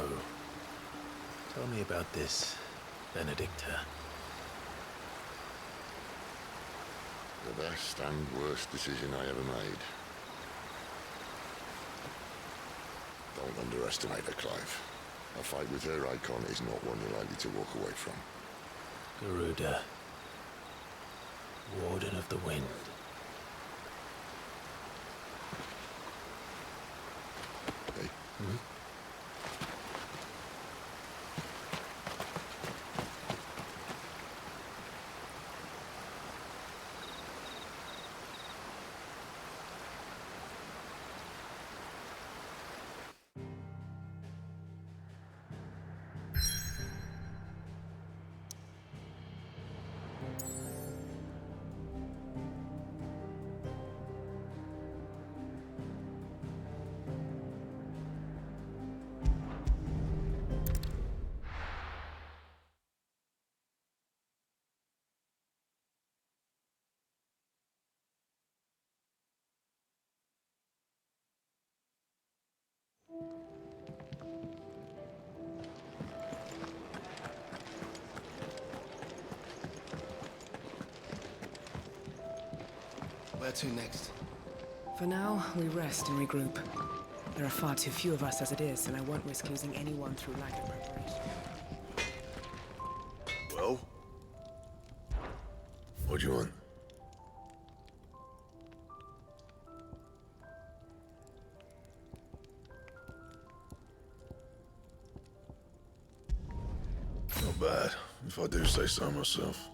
tell me about this Benedicta. The best and worst decision I ever made. Don't underestimate her, Clive. A fight with her icon is not one you're likely to walk away from. Garuda. Warden of the Wind. Hey? Where to next? For now, we rest and regroup. There are far too few of us as it is, and I won't risk losing anyone through lack of preparation. Well? What do you want? Not bad, if I do say so myself.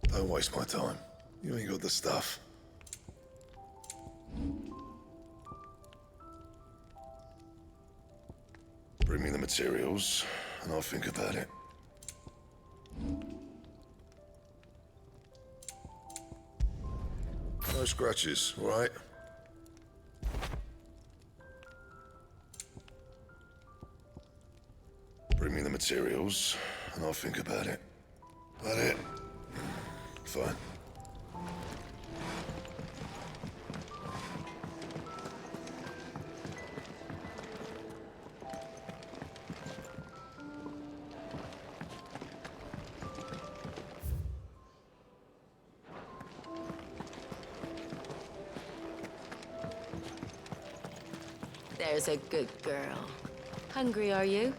Don't waste my time. You ain't got the stuff. Bring me the materials, and I'll think about it. No scratches, all right? Bring me the materials, and I'll think about it. That it? Fine. There's a good girl. Hungry, are you?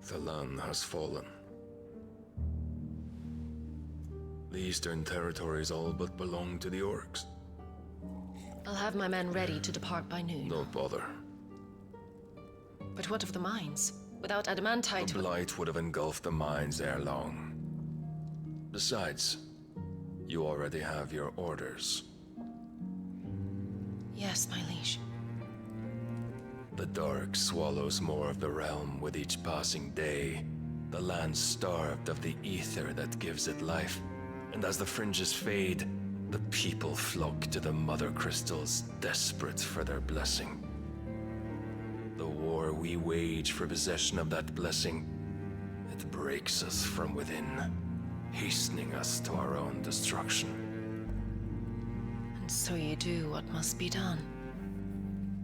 The land has fallen. The Eastern territories all but belong to the orcs. I'll have my men ready to depart by noon. Don't bother. But what of the mines? Without adamantite... The blight would have engulfed the mines ere long. Besides, you already have your orders. Yes, my liege. The dark swallows more of the realm with each passing day. The land starved of the ether that gives it life. And as the fringes fade, the people flock to the mother crystals, desperate for their blessing. The war we wage for possession of that blessing, it breaks us from within, hastening us to our own destruction. And so you do what must be done.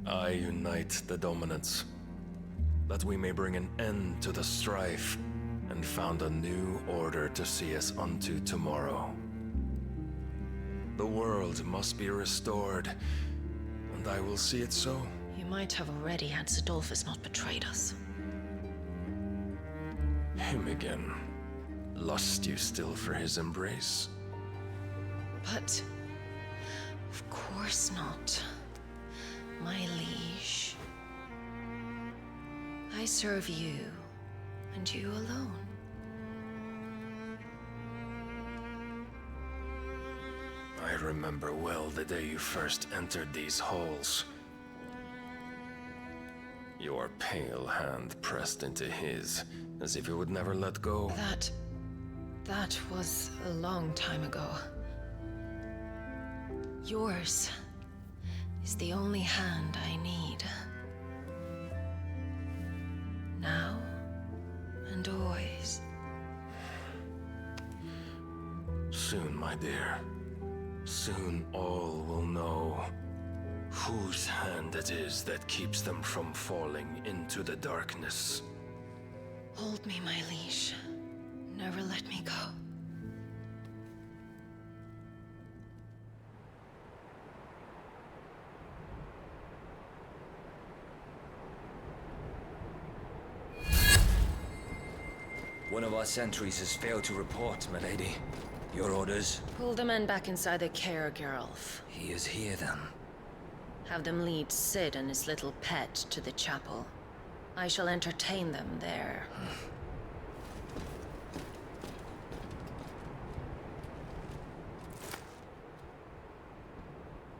I unite the dominants, that we may bring an end to the strife and found a new order to see us unto tomorrow. The world must be restored, and I will see it so. You might have already had Zidolphus not betrayed us. Him again. Lust you still for his embrace? But... of course not. My liege. I serve you, and you alone. I remember well the day you first entered these halls. Your pale hand pressed into his, as if you would never let go. That was a long time ago. Yours is the only hand I need. Now and always. Soon, my dear. Soon all will know whose hand it is that keeps them from falling into the darkness. Hold me, my liege. Never let me go. One of our sentries has failed to report, my lady. Your orders? Pull the men back inside the care, Geralf. He is here, then. Have them lead Sid and his little pet to the chapel. I shall entertain them there.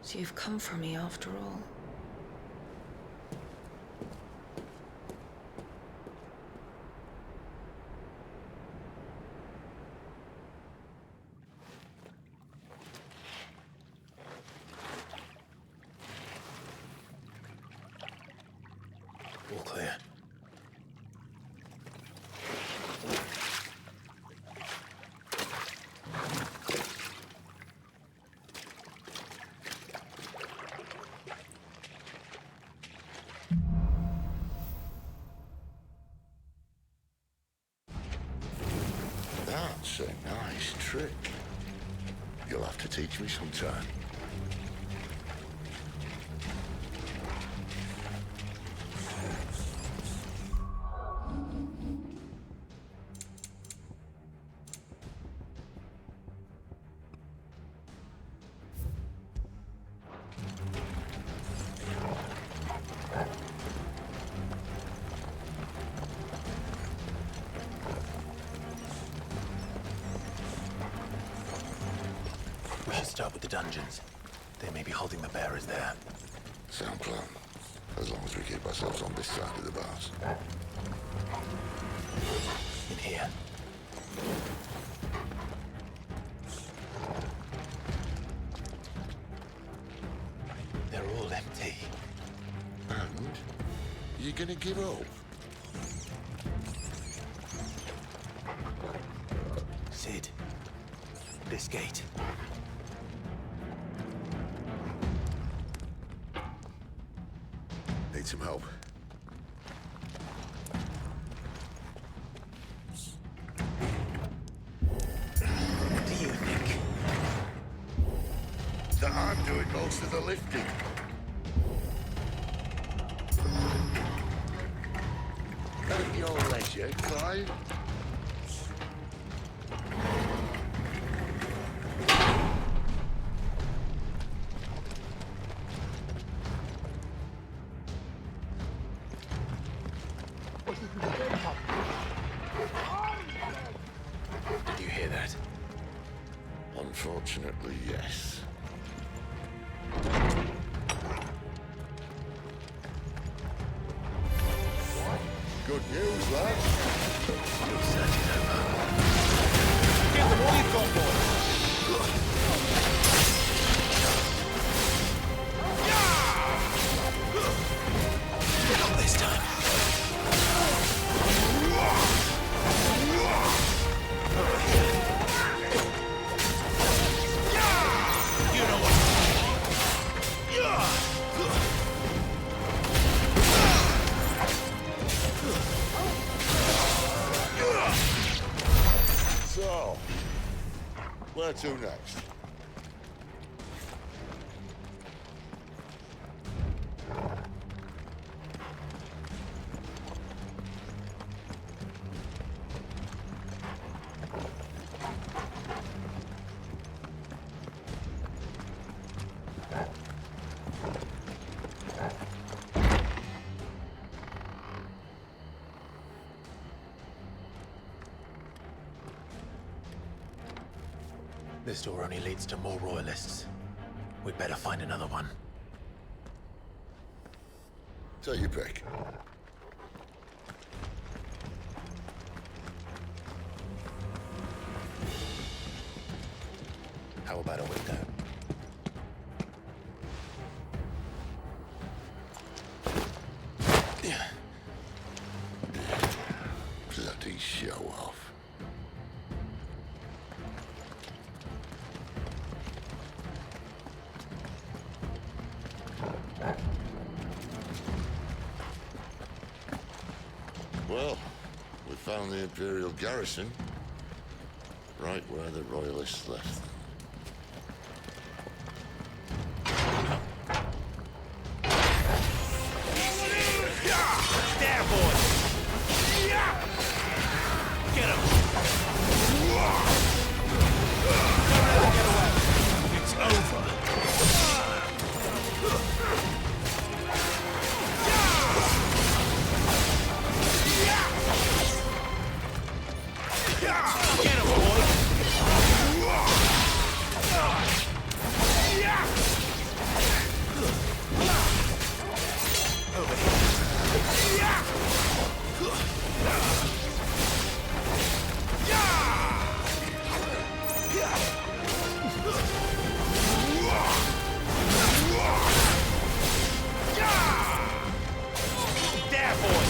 So you've come for me after all. All clear. That's a nice trick. You'll have to teach me sometime. We should start with the dungeons. They may be holding the bearers there. Sound plan. As long as we keep ourselves on this side of the bars. In here. They're all empty. And? You gonna give up? Sid. This gate. Need some help. What do you think? That I'm doing most of the lifting. At your leisure, Clive. Did you hear that? Unfortunately, yes. Good news, lads. You'll search it over. Give them all you've got, boys. Not this time. You know what? So, where to next? This door only leads to more royalists. We'd better find another one. Take your pick. How about a window? Bloody show off. Well, we found the Imperial garrison, right where the Royalists left them. There, boy! Get him! It's over. Get him, boy! Over there, boy!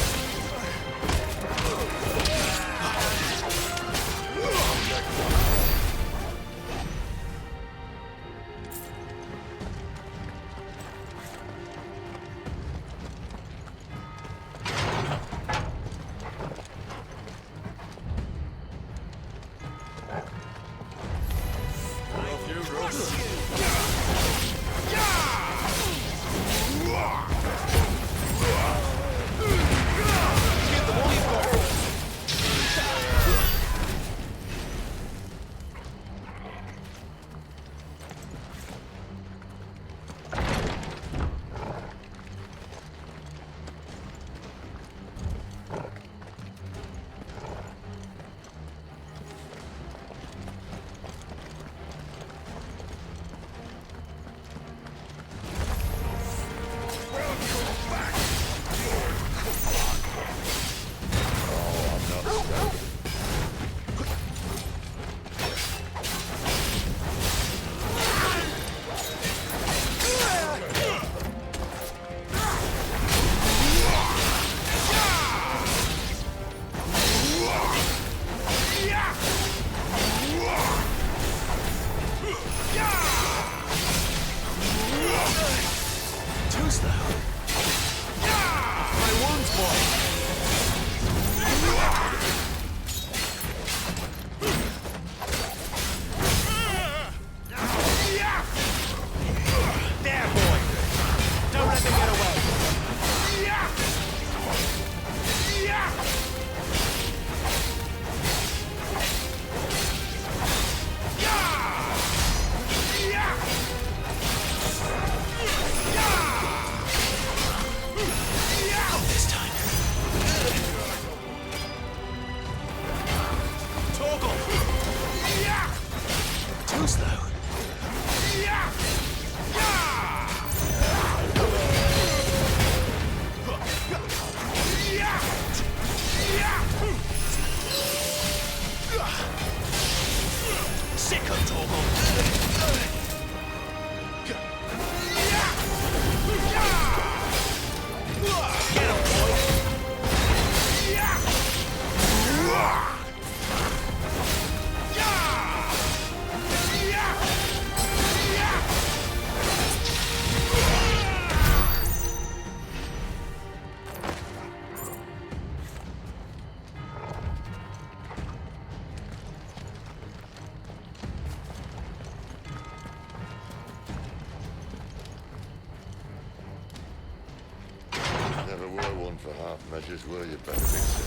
For half measures, were you, Benedicta?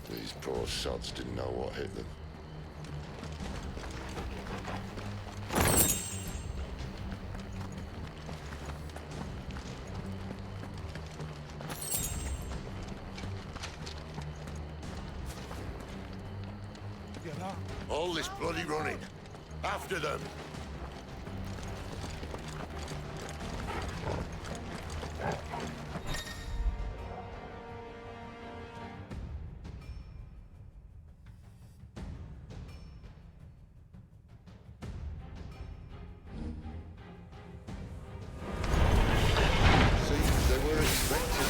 These poor sods didn't know what hit them. All this bloody running. After them! Seems they were expected.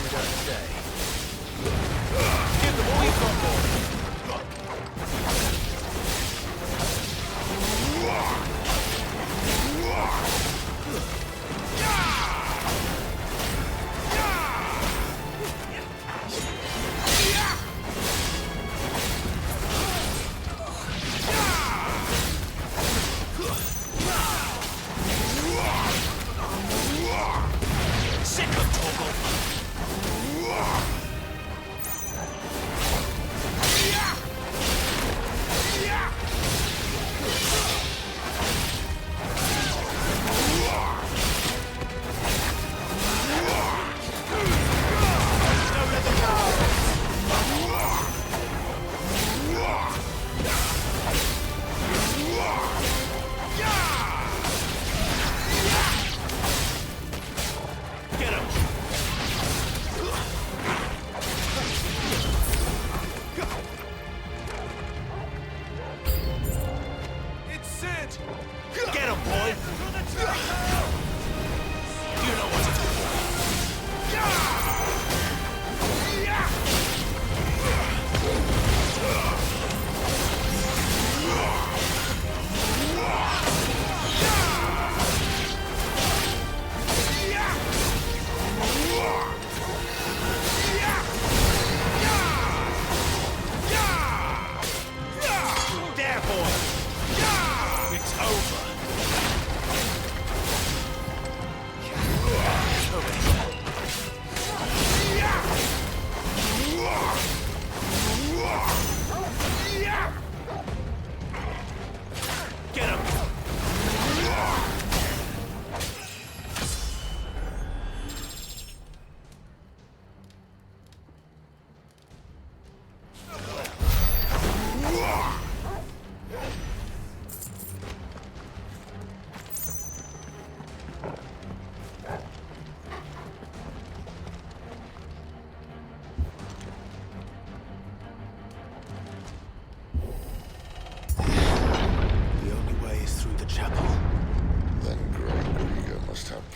You don't say. Give them all you've got, boy.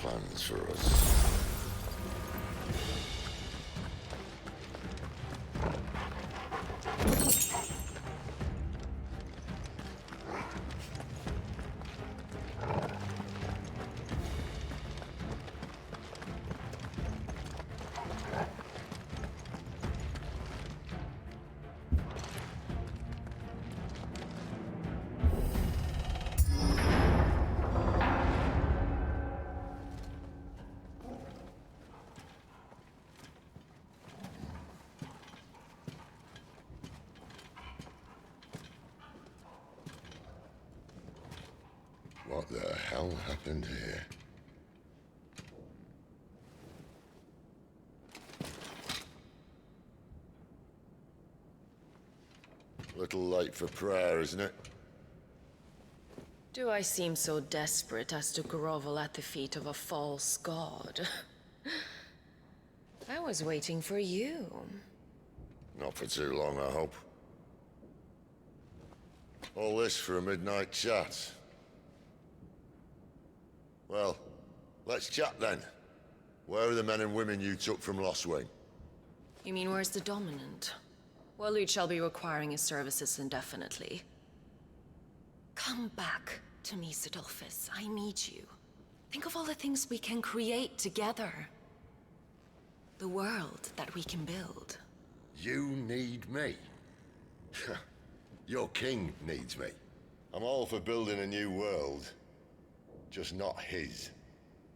plans for us. What the hell happened here? Little late for prayer, isn't it? Do I seem so desperate as to grovel at the feet of a false god? I was waiting for you. Not for too long, I hope. All this for a midnight chat. Well, let's chat then. Where are the men and women you took from Lostwing? You mean where's the dominant? Well, Lude shall be requiring his services indefinitely. Come back to me, Sidolphus. I need you. Think of all the things we can create together. The world that we can build. You need me? Your king needs me. I'm all for building a new world. Just not his.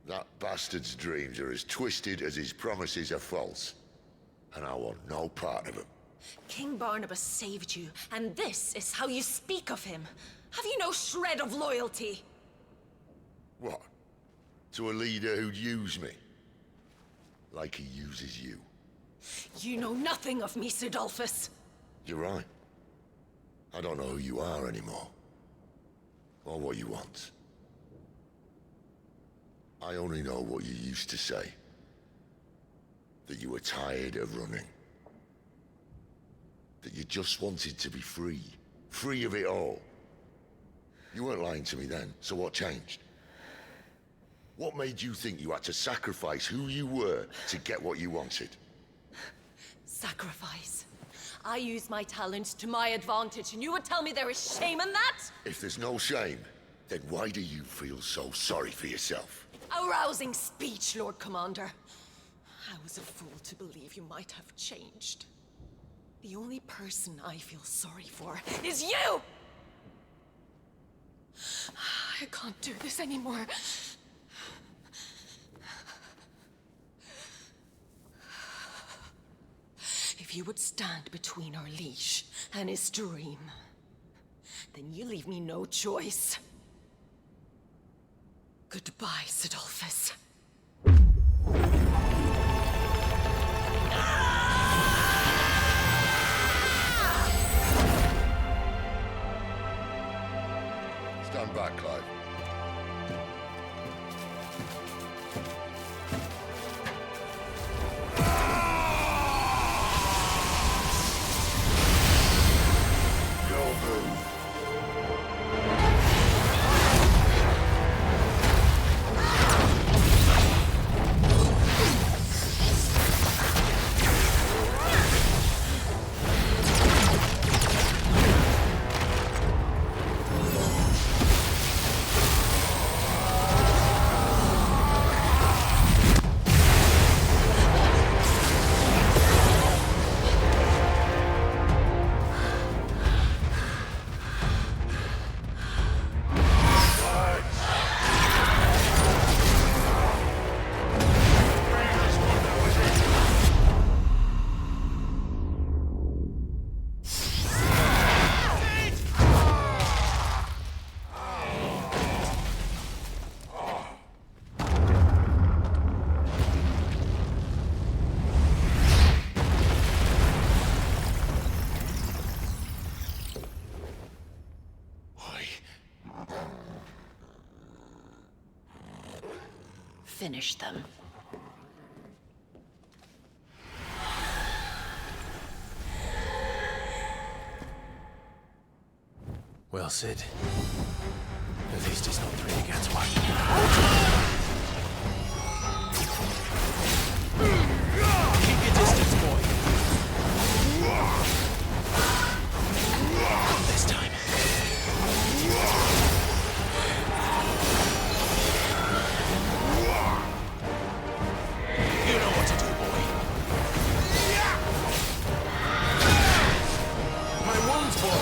That bastard's dreams are as twisted as his promises are false. And I want no part of them. King Barnabas saved you, and this is how you speak of him. Have you no shred of loyalty? What? To a leader who'd use me? Like he uses you. You know nothing of me, Sidolphus. You're right. I don't know who you are anymore. or what you want. I only know what you used to say. That you were tired of running. That you just wanted to be free. Free of it all. You weren't lying to me then, so what changed? What made you think you had to sacrifice who you were to get what you wanted? Sacrifice. I use my talents to my advantage, and you would tell me there is shame in that? If there's no shame, then why do you feel so sorry for yourself? A rousing speech, Lord Commander. I was a fool to believe you might have changed. The only person I feel sorry for is you! I can't do this anymore. If you would stand between our liege and his dream, then you leave me no choice. Goodbye, Sidolphus. Stand back, Clive. Finish them. Well, Sid. At least it's not 3 against 1. Keep your distance, boy. This time. You know what to do, boy. My wounds, boy.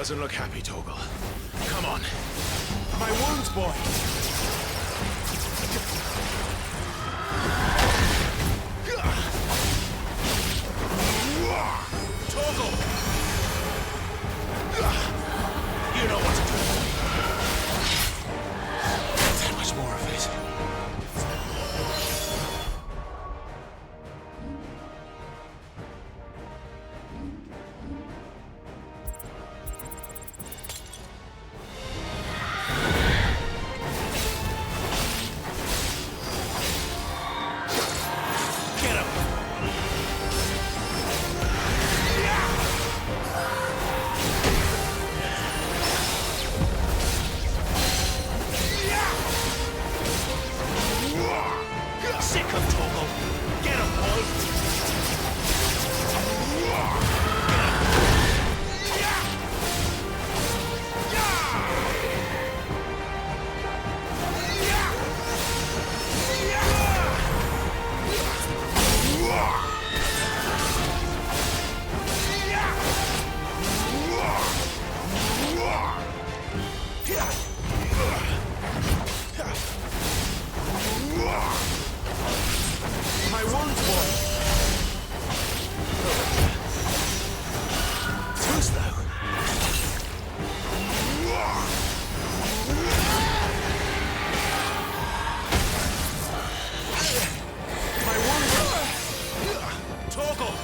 Doesn't look happy, Torgal. Come on. My wounds, boy! Torgal! You know what to do. Not that much more of it. Sick of Torgal. Get him, boy. My wounds, boy. Too slow. My wounds. Torgal.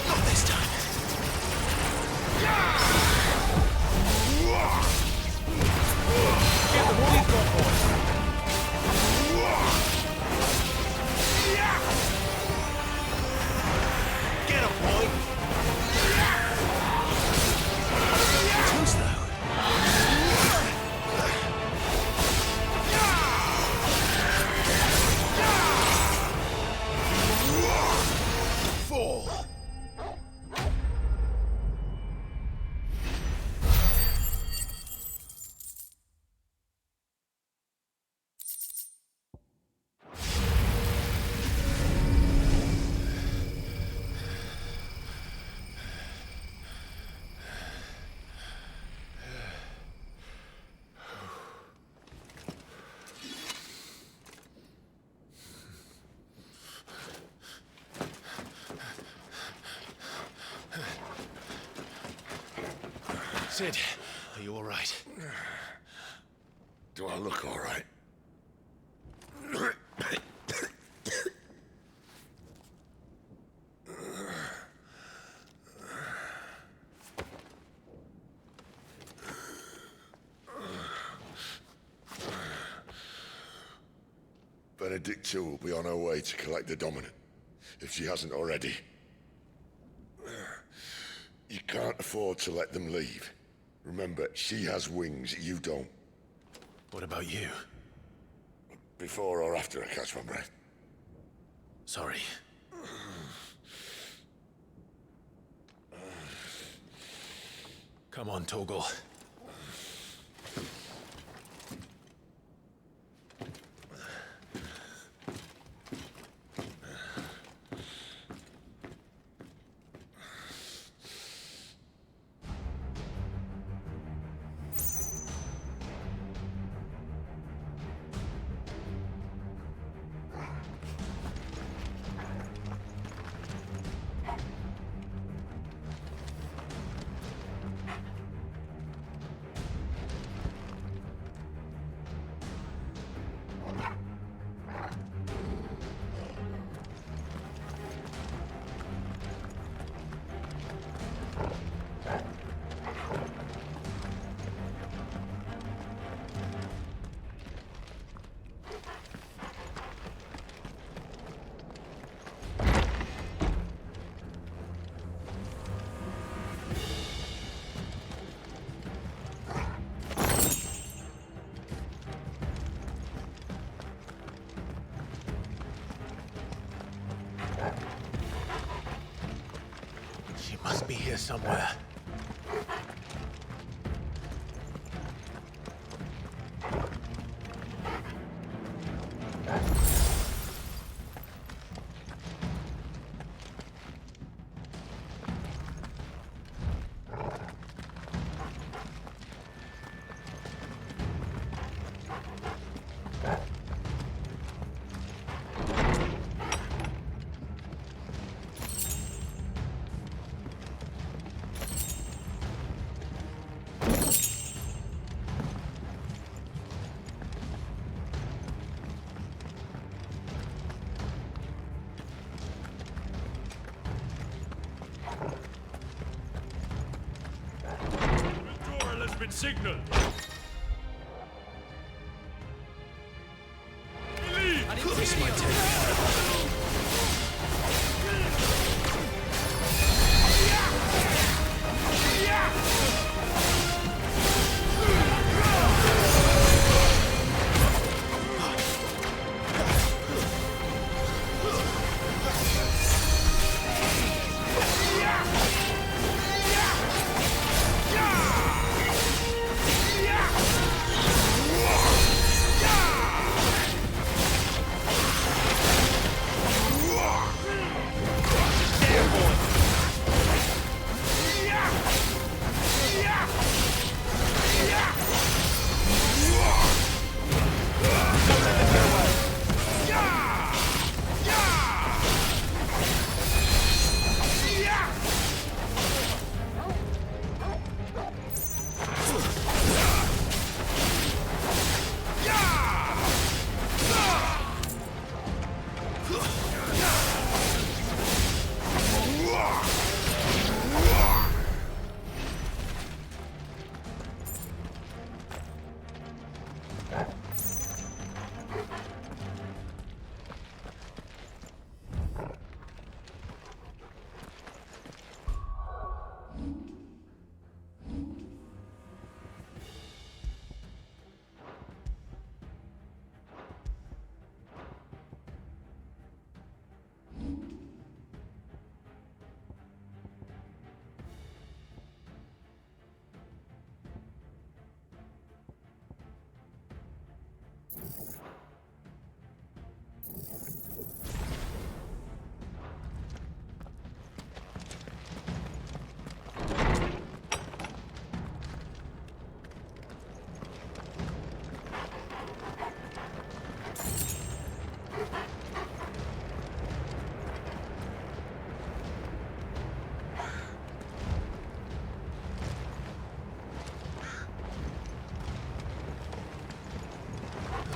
Not this time. Get the ball you've got, boy. Get him, boy. Too slow. Fall. Sid, are you all right? Do I look all right? Benedicta will be on her way to collect the Dominant, if she hasn't already. You can't afford to let them leave. Remember, she has wings, you don't. What about you? Before or after I catch my breath? Sorry. Come on, Torgal. Must be here somewhere. been signaled. This might take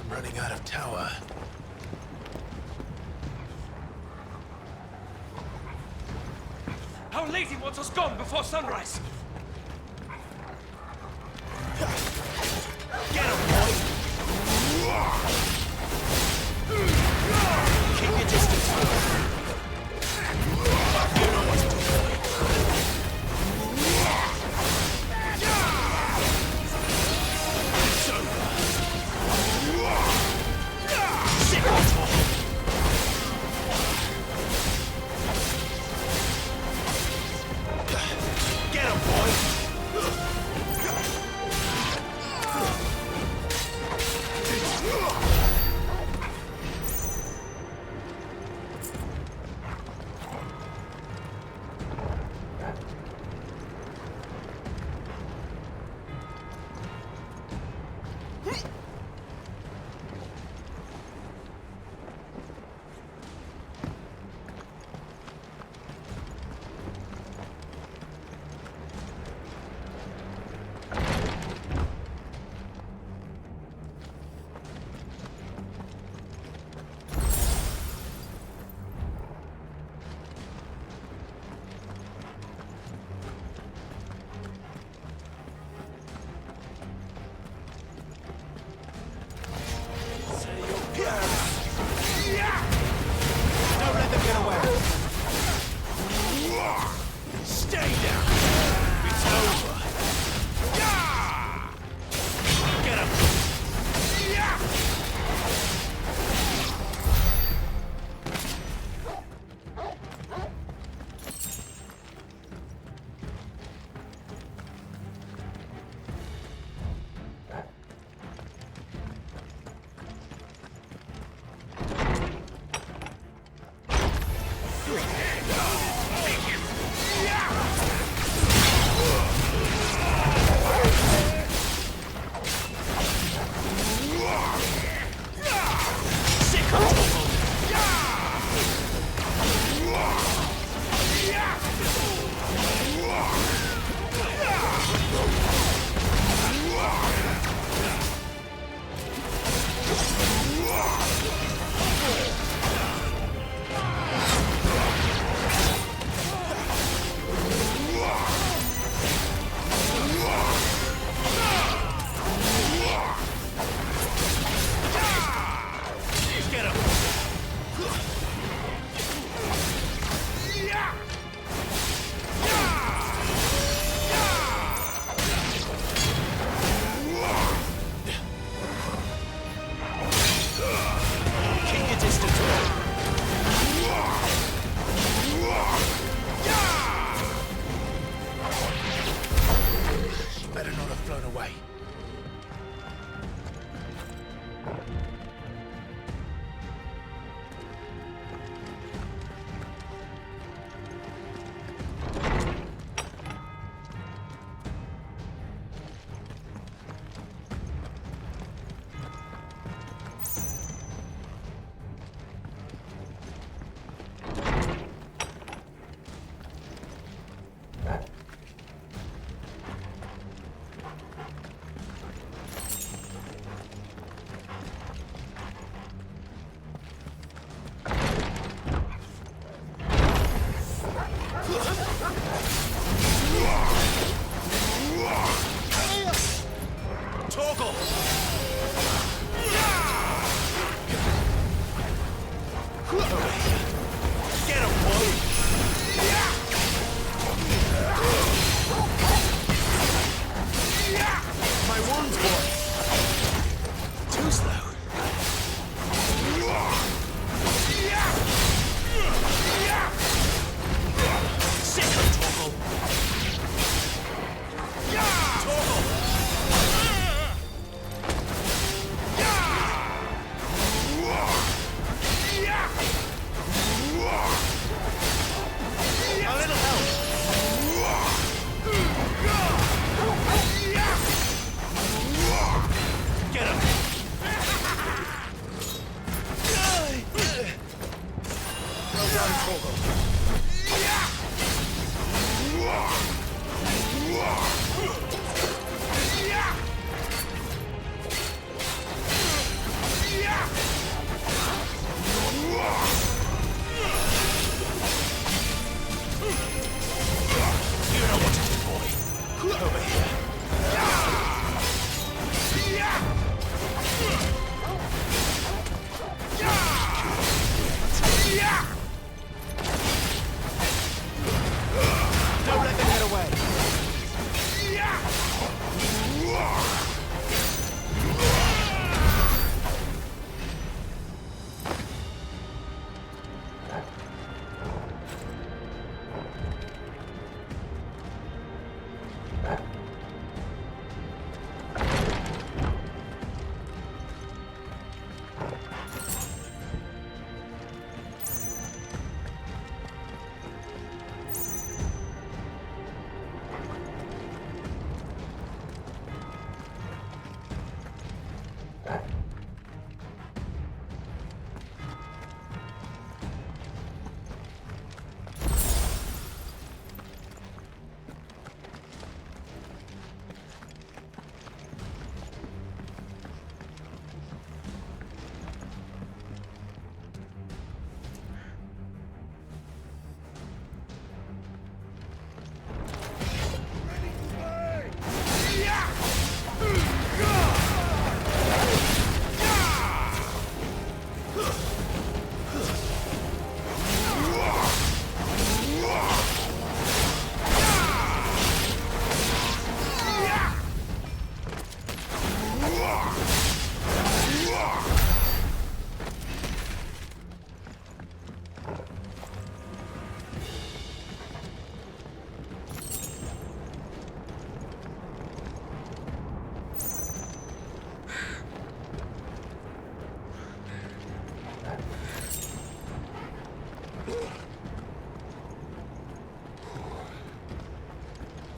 Running out of tower. Our lady wants us gone before sunrise. Get him, boy! Keep your distance. You know what to do, boy. It's over. Sit on top. Get him, boy! away.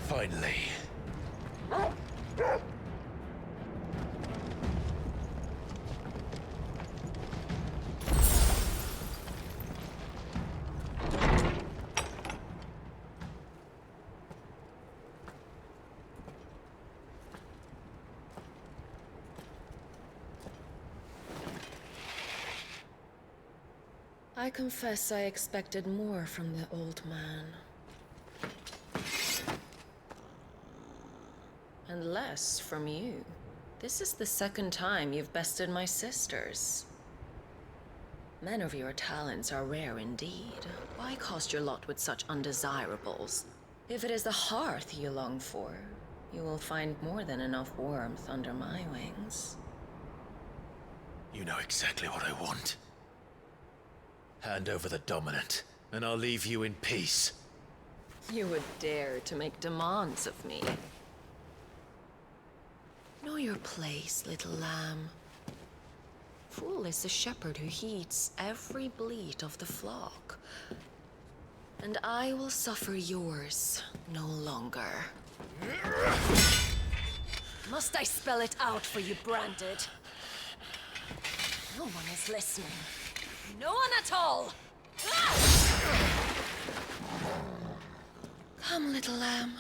Finally. I confess I expected more from the old man. And less from you. This is the second time you've bested my sisters. Men of your talents are rare indeed. Why cast your lot with such undesirables? If it is the hearth you long for, you will find more than enough warmth under my wings. You know exactly what I want. Hand over the dominant, and I'll leave you in peace. You would dare to make demands of me. Know your place, little lamb. Fool is the shepherd who heeds every bleat of the flock. And I will suffer yours no longer. Must I spell it out for you, Branded? No one is listening. No one at all! Come, little lamb,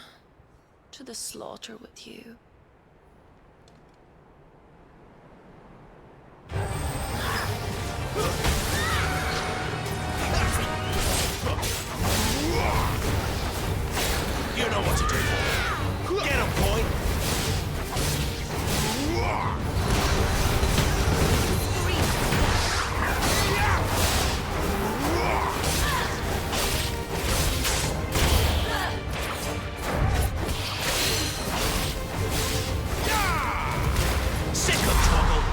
to the slaughter with you. You know what to do. Get him, boy! Sick of trouble!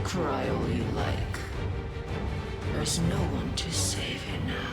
Cry all you like. There's no one to save you now.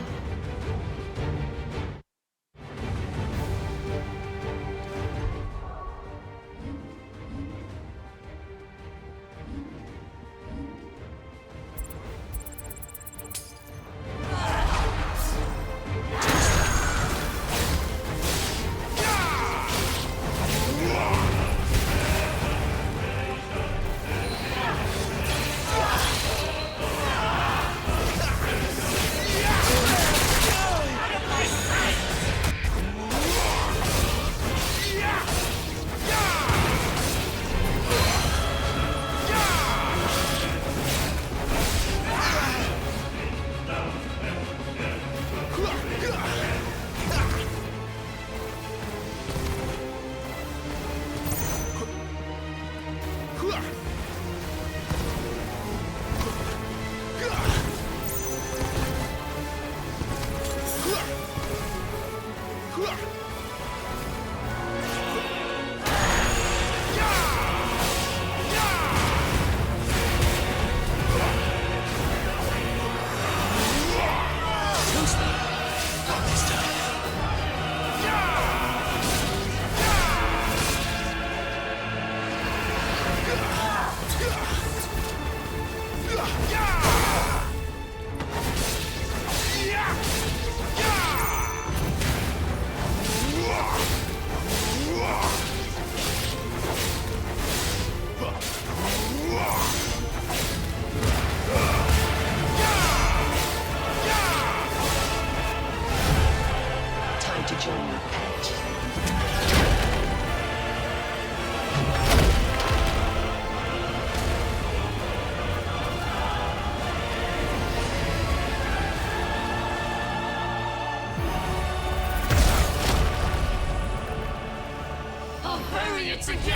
doing it together!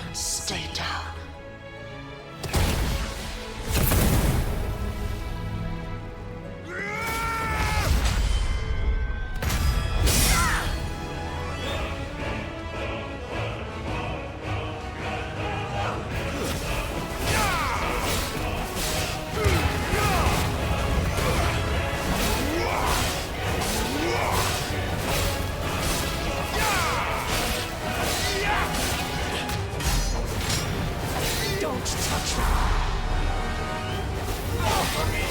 And stay down. Don't touch me! Offer me!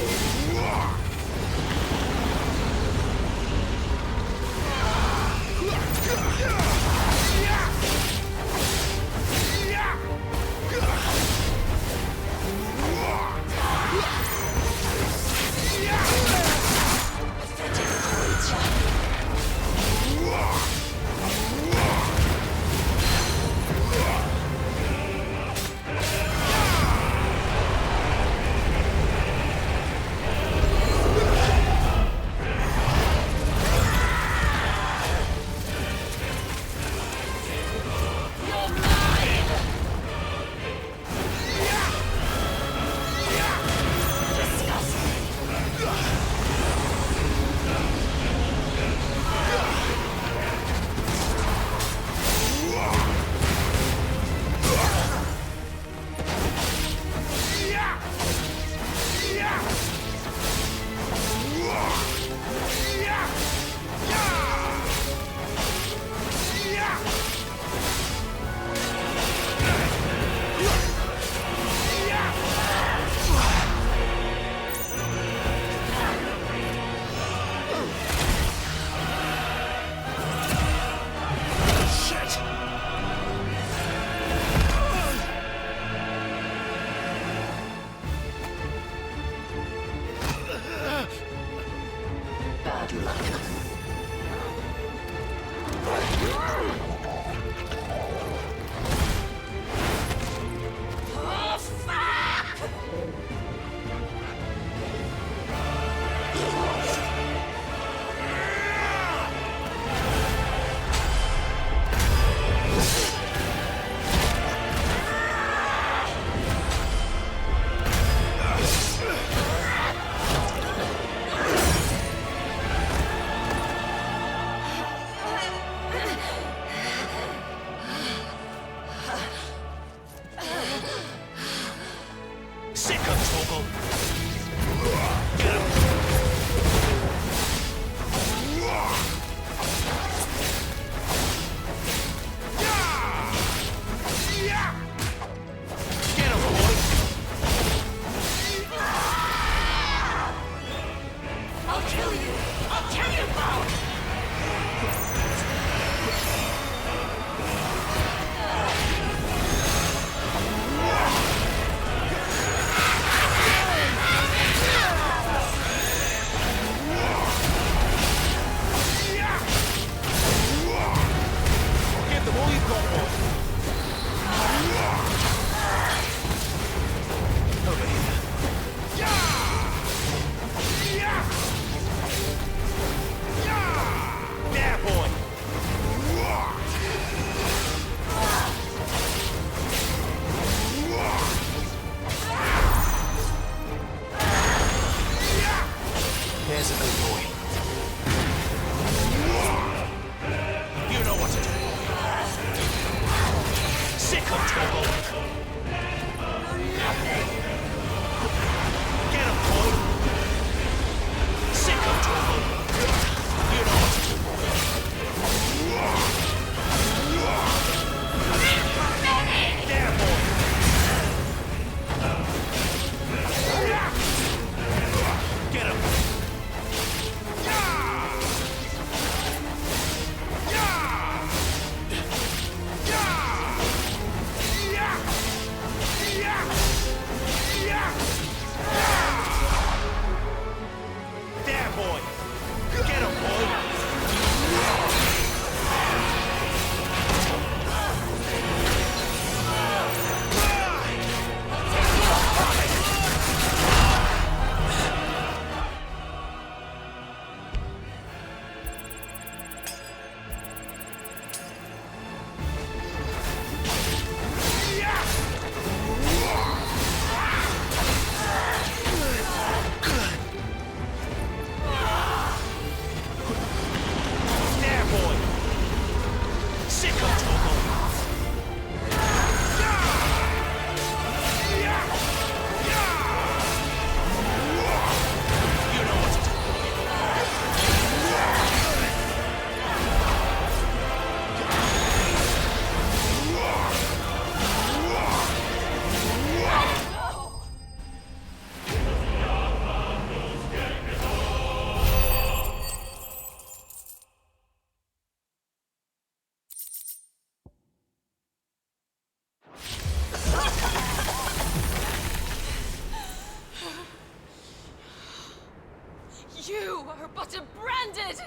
You are but a branded...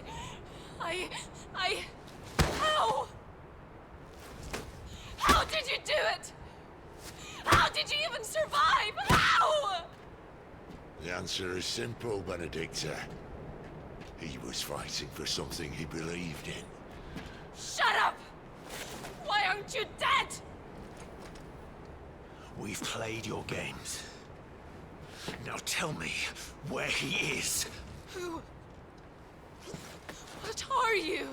How? How did you do it? How did you even survive? How? The answer is simple, Benedicta. He was fighting for something he believed in. Shut up! Why aren't you dead? We've played your games. Now tell me where he is. Who? What are you?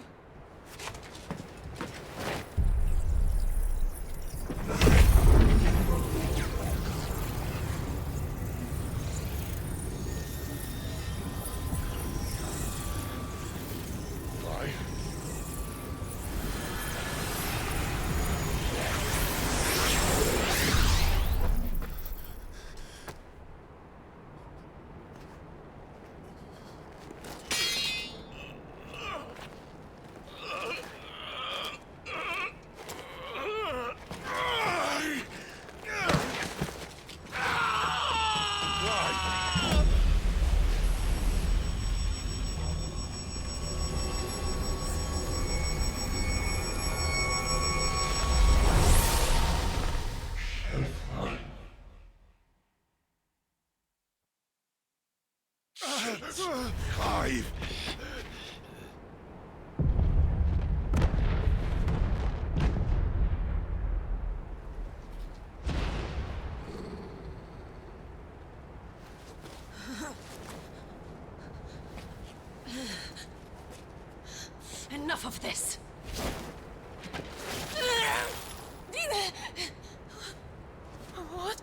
Clive! Enough of this. What?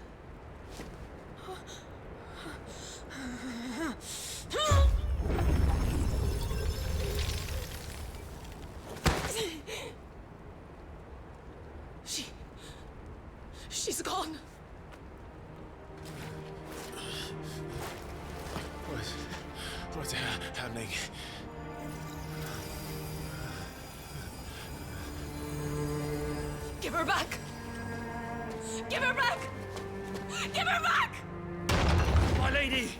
She's gone. What's happening? Give her back! Give her back! Give her back! My lady!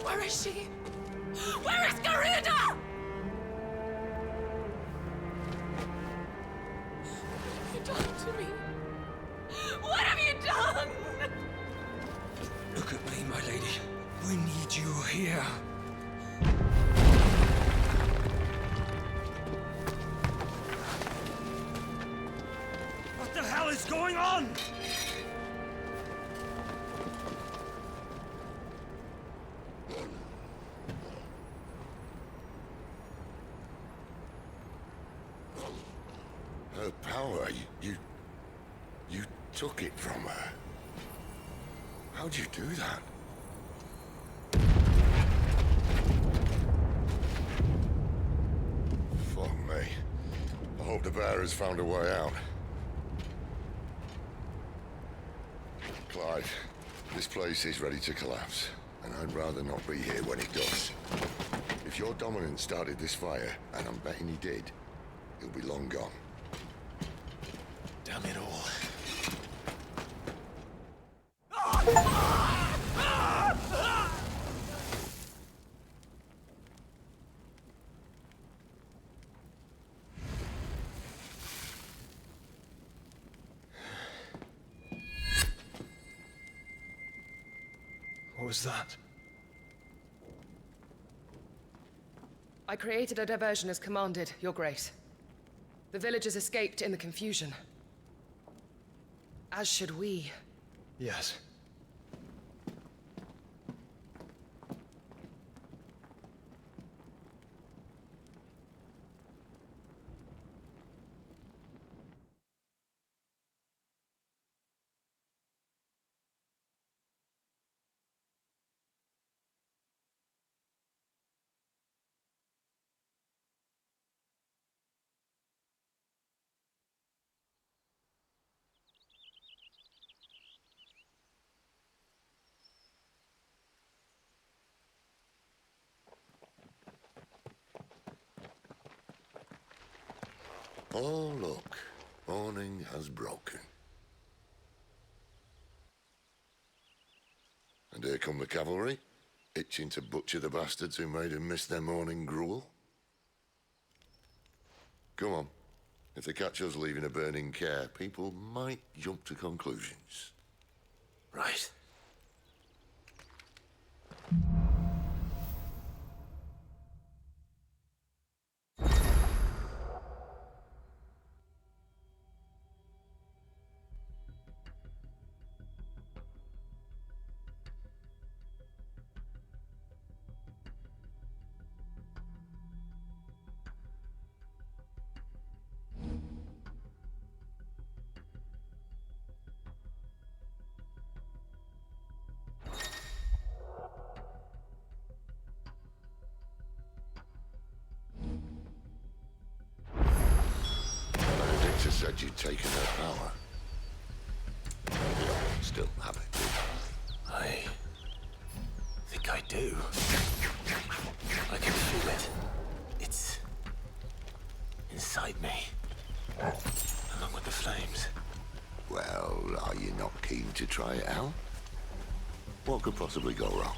Where is she? Where is Garuda? What have you done to me? What have you done? Look at me, my lady. We need you here. What the hell is going on? Her power, you took it from her. How'd you do that? Fuck me. I hope the bearers found a way out. Clive, this place is ready to collapse, and I'd rather not be here when it does. If your dominant started this fire, and I'm betting he did, he'll be long gone. Damn it all. What was that? I created a diversion as commanded, Your Grace. The villagers escaped in the confusion. As should we. Yes. Oh, look. Morning has broken. And here come the cavalry, itching to butcher the bastards who made them miss their morning gruel. Come on. If they catch us leaving a burning care, people might jump to conclusions. Right. Benedicta said you'd taken her power. You still have it. I think I do. I can feel it. It's inside me, along with the flames. Well, are you not keen to try it out? What could possibly go wrong?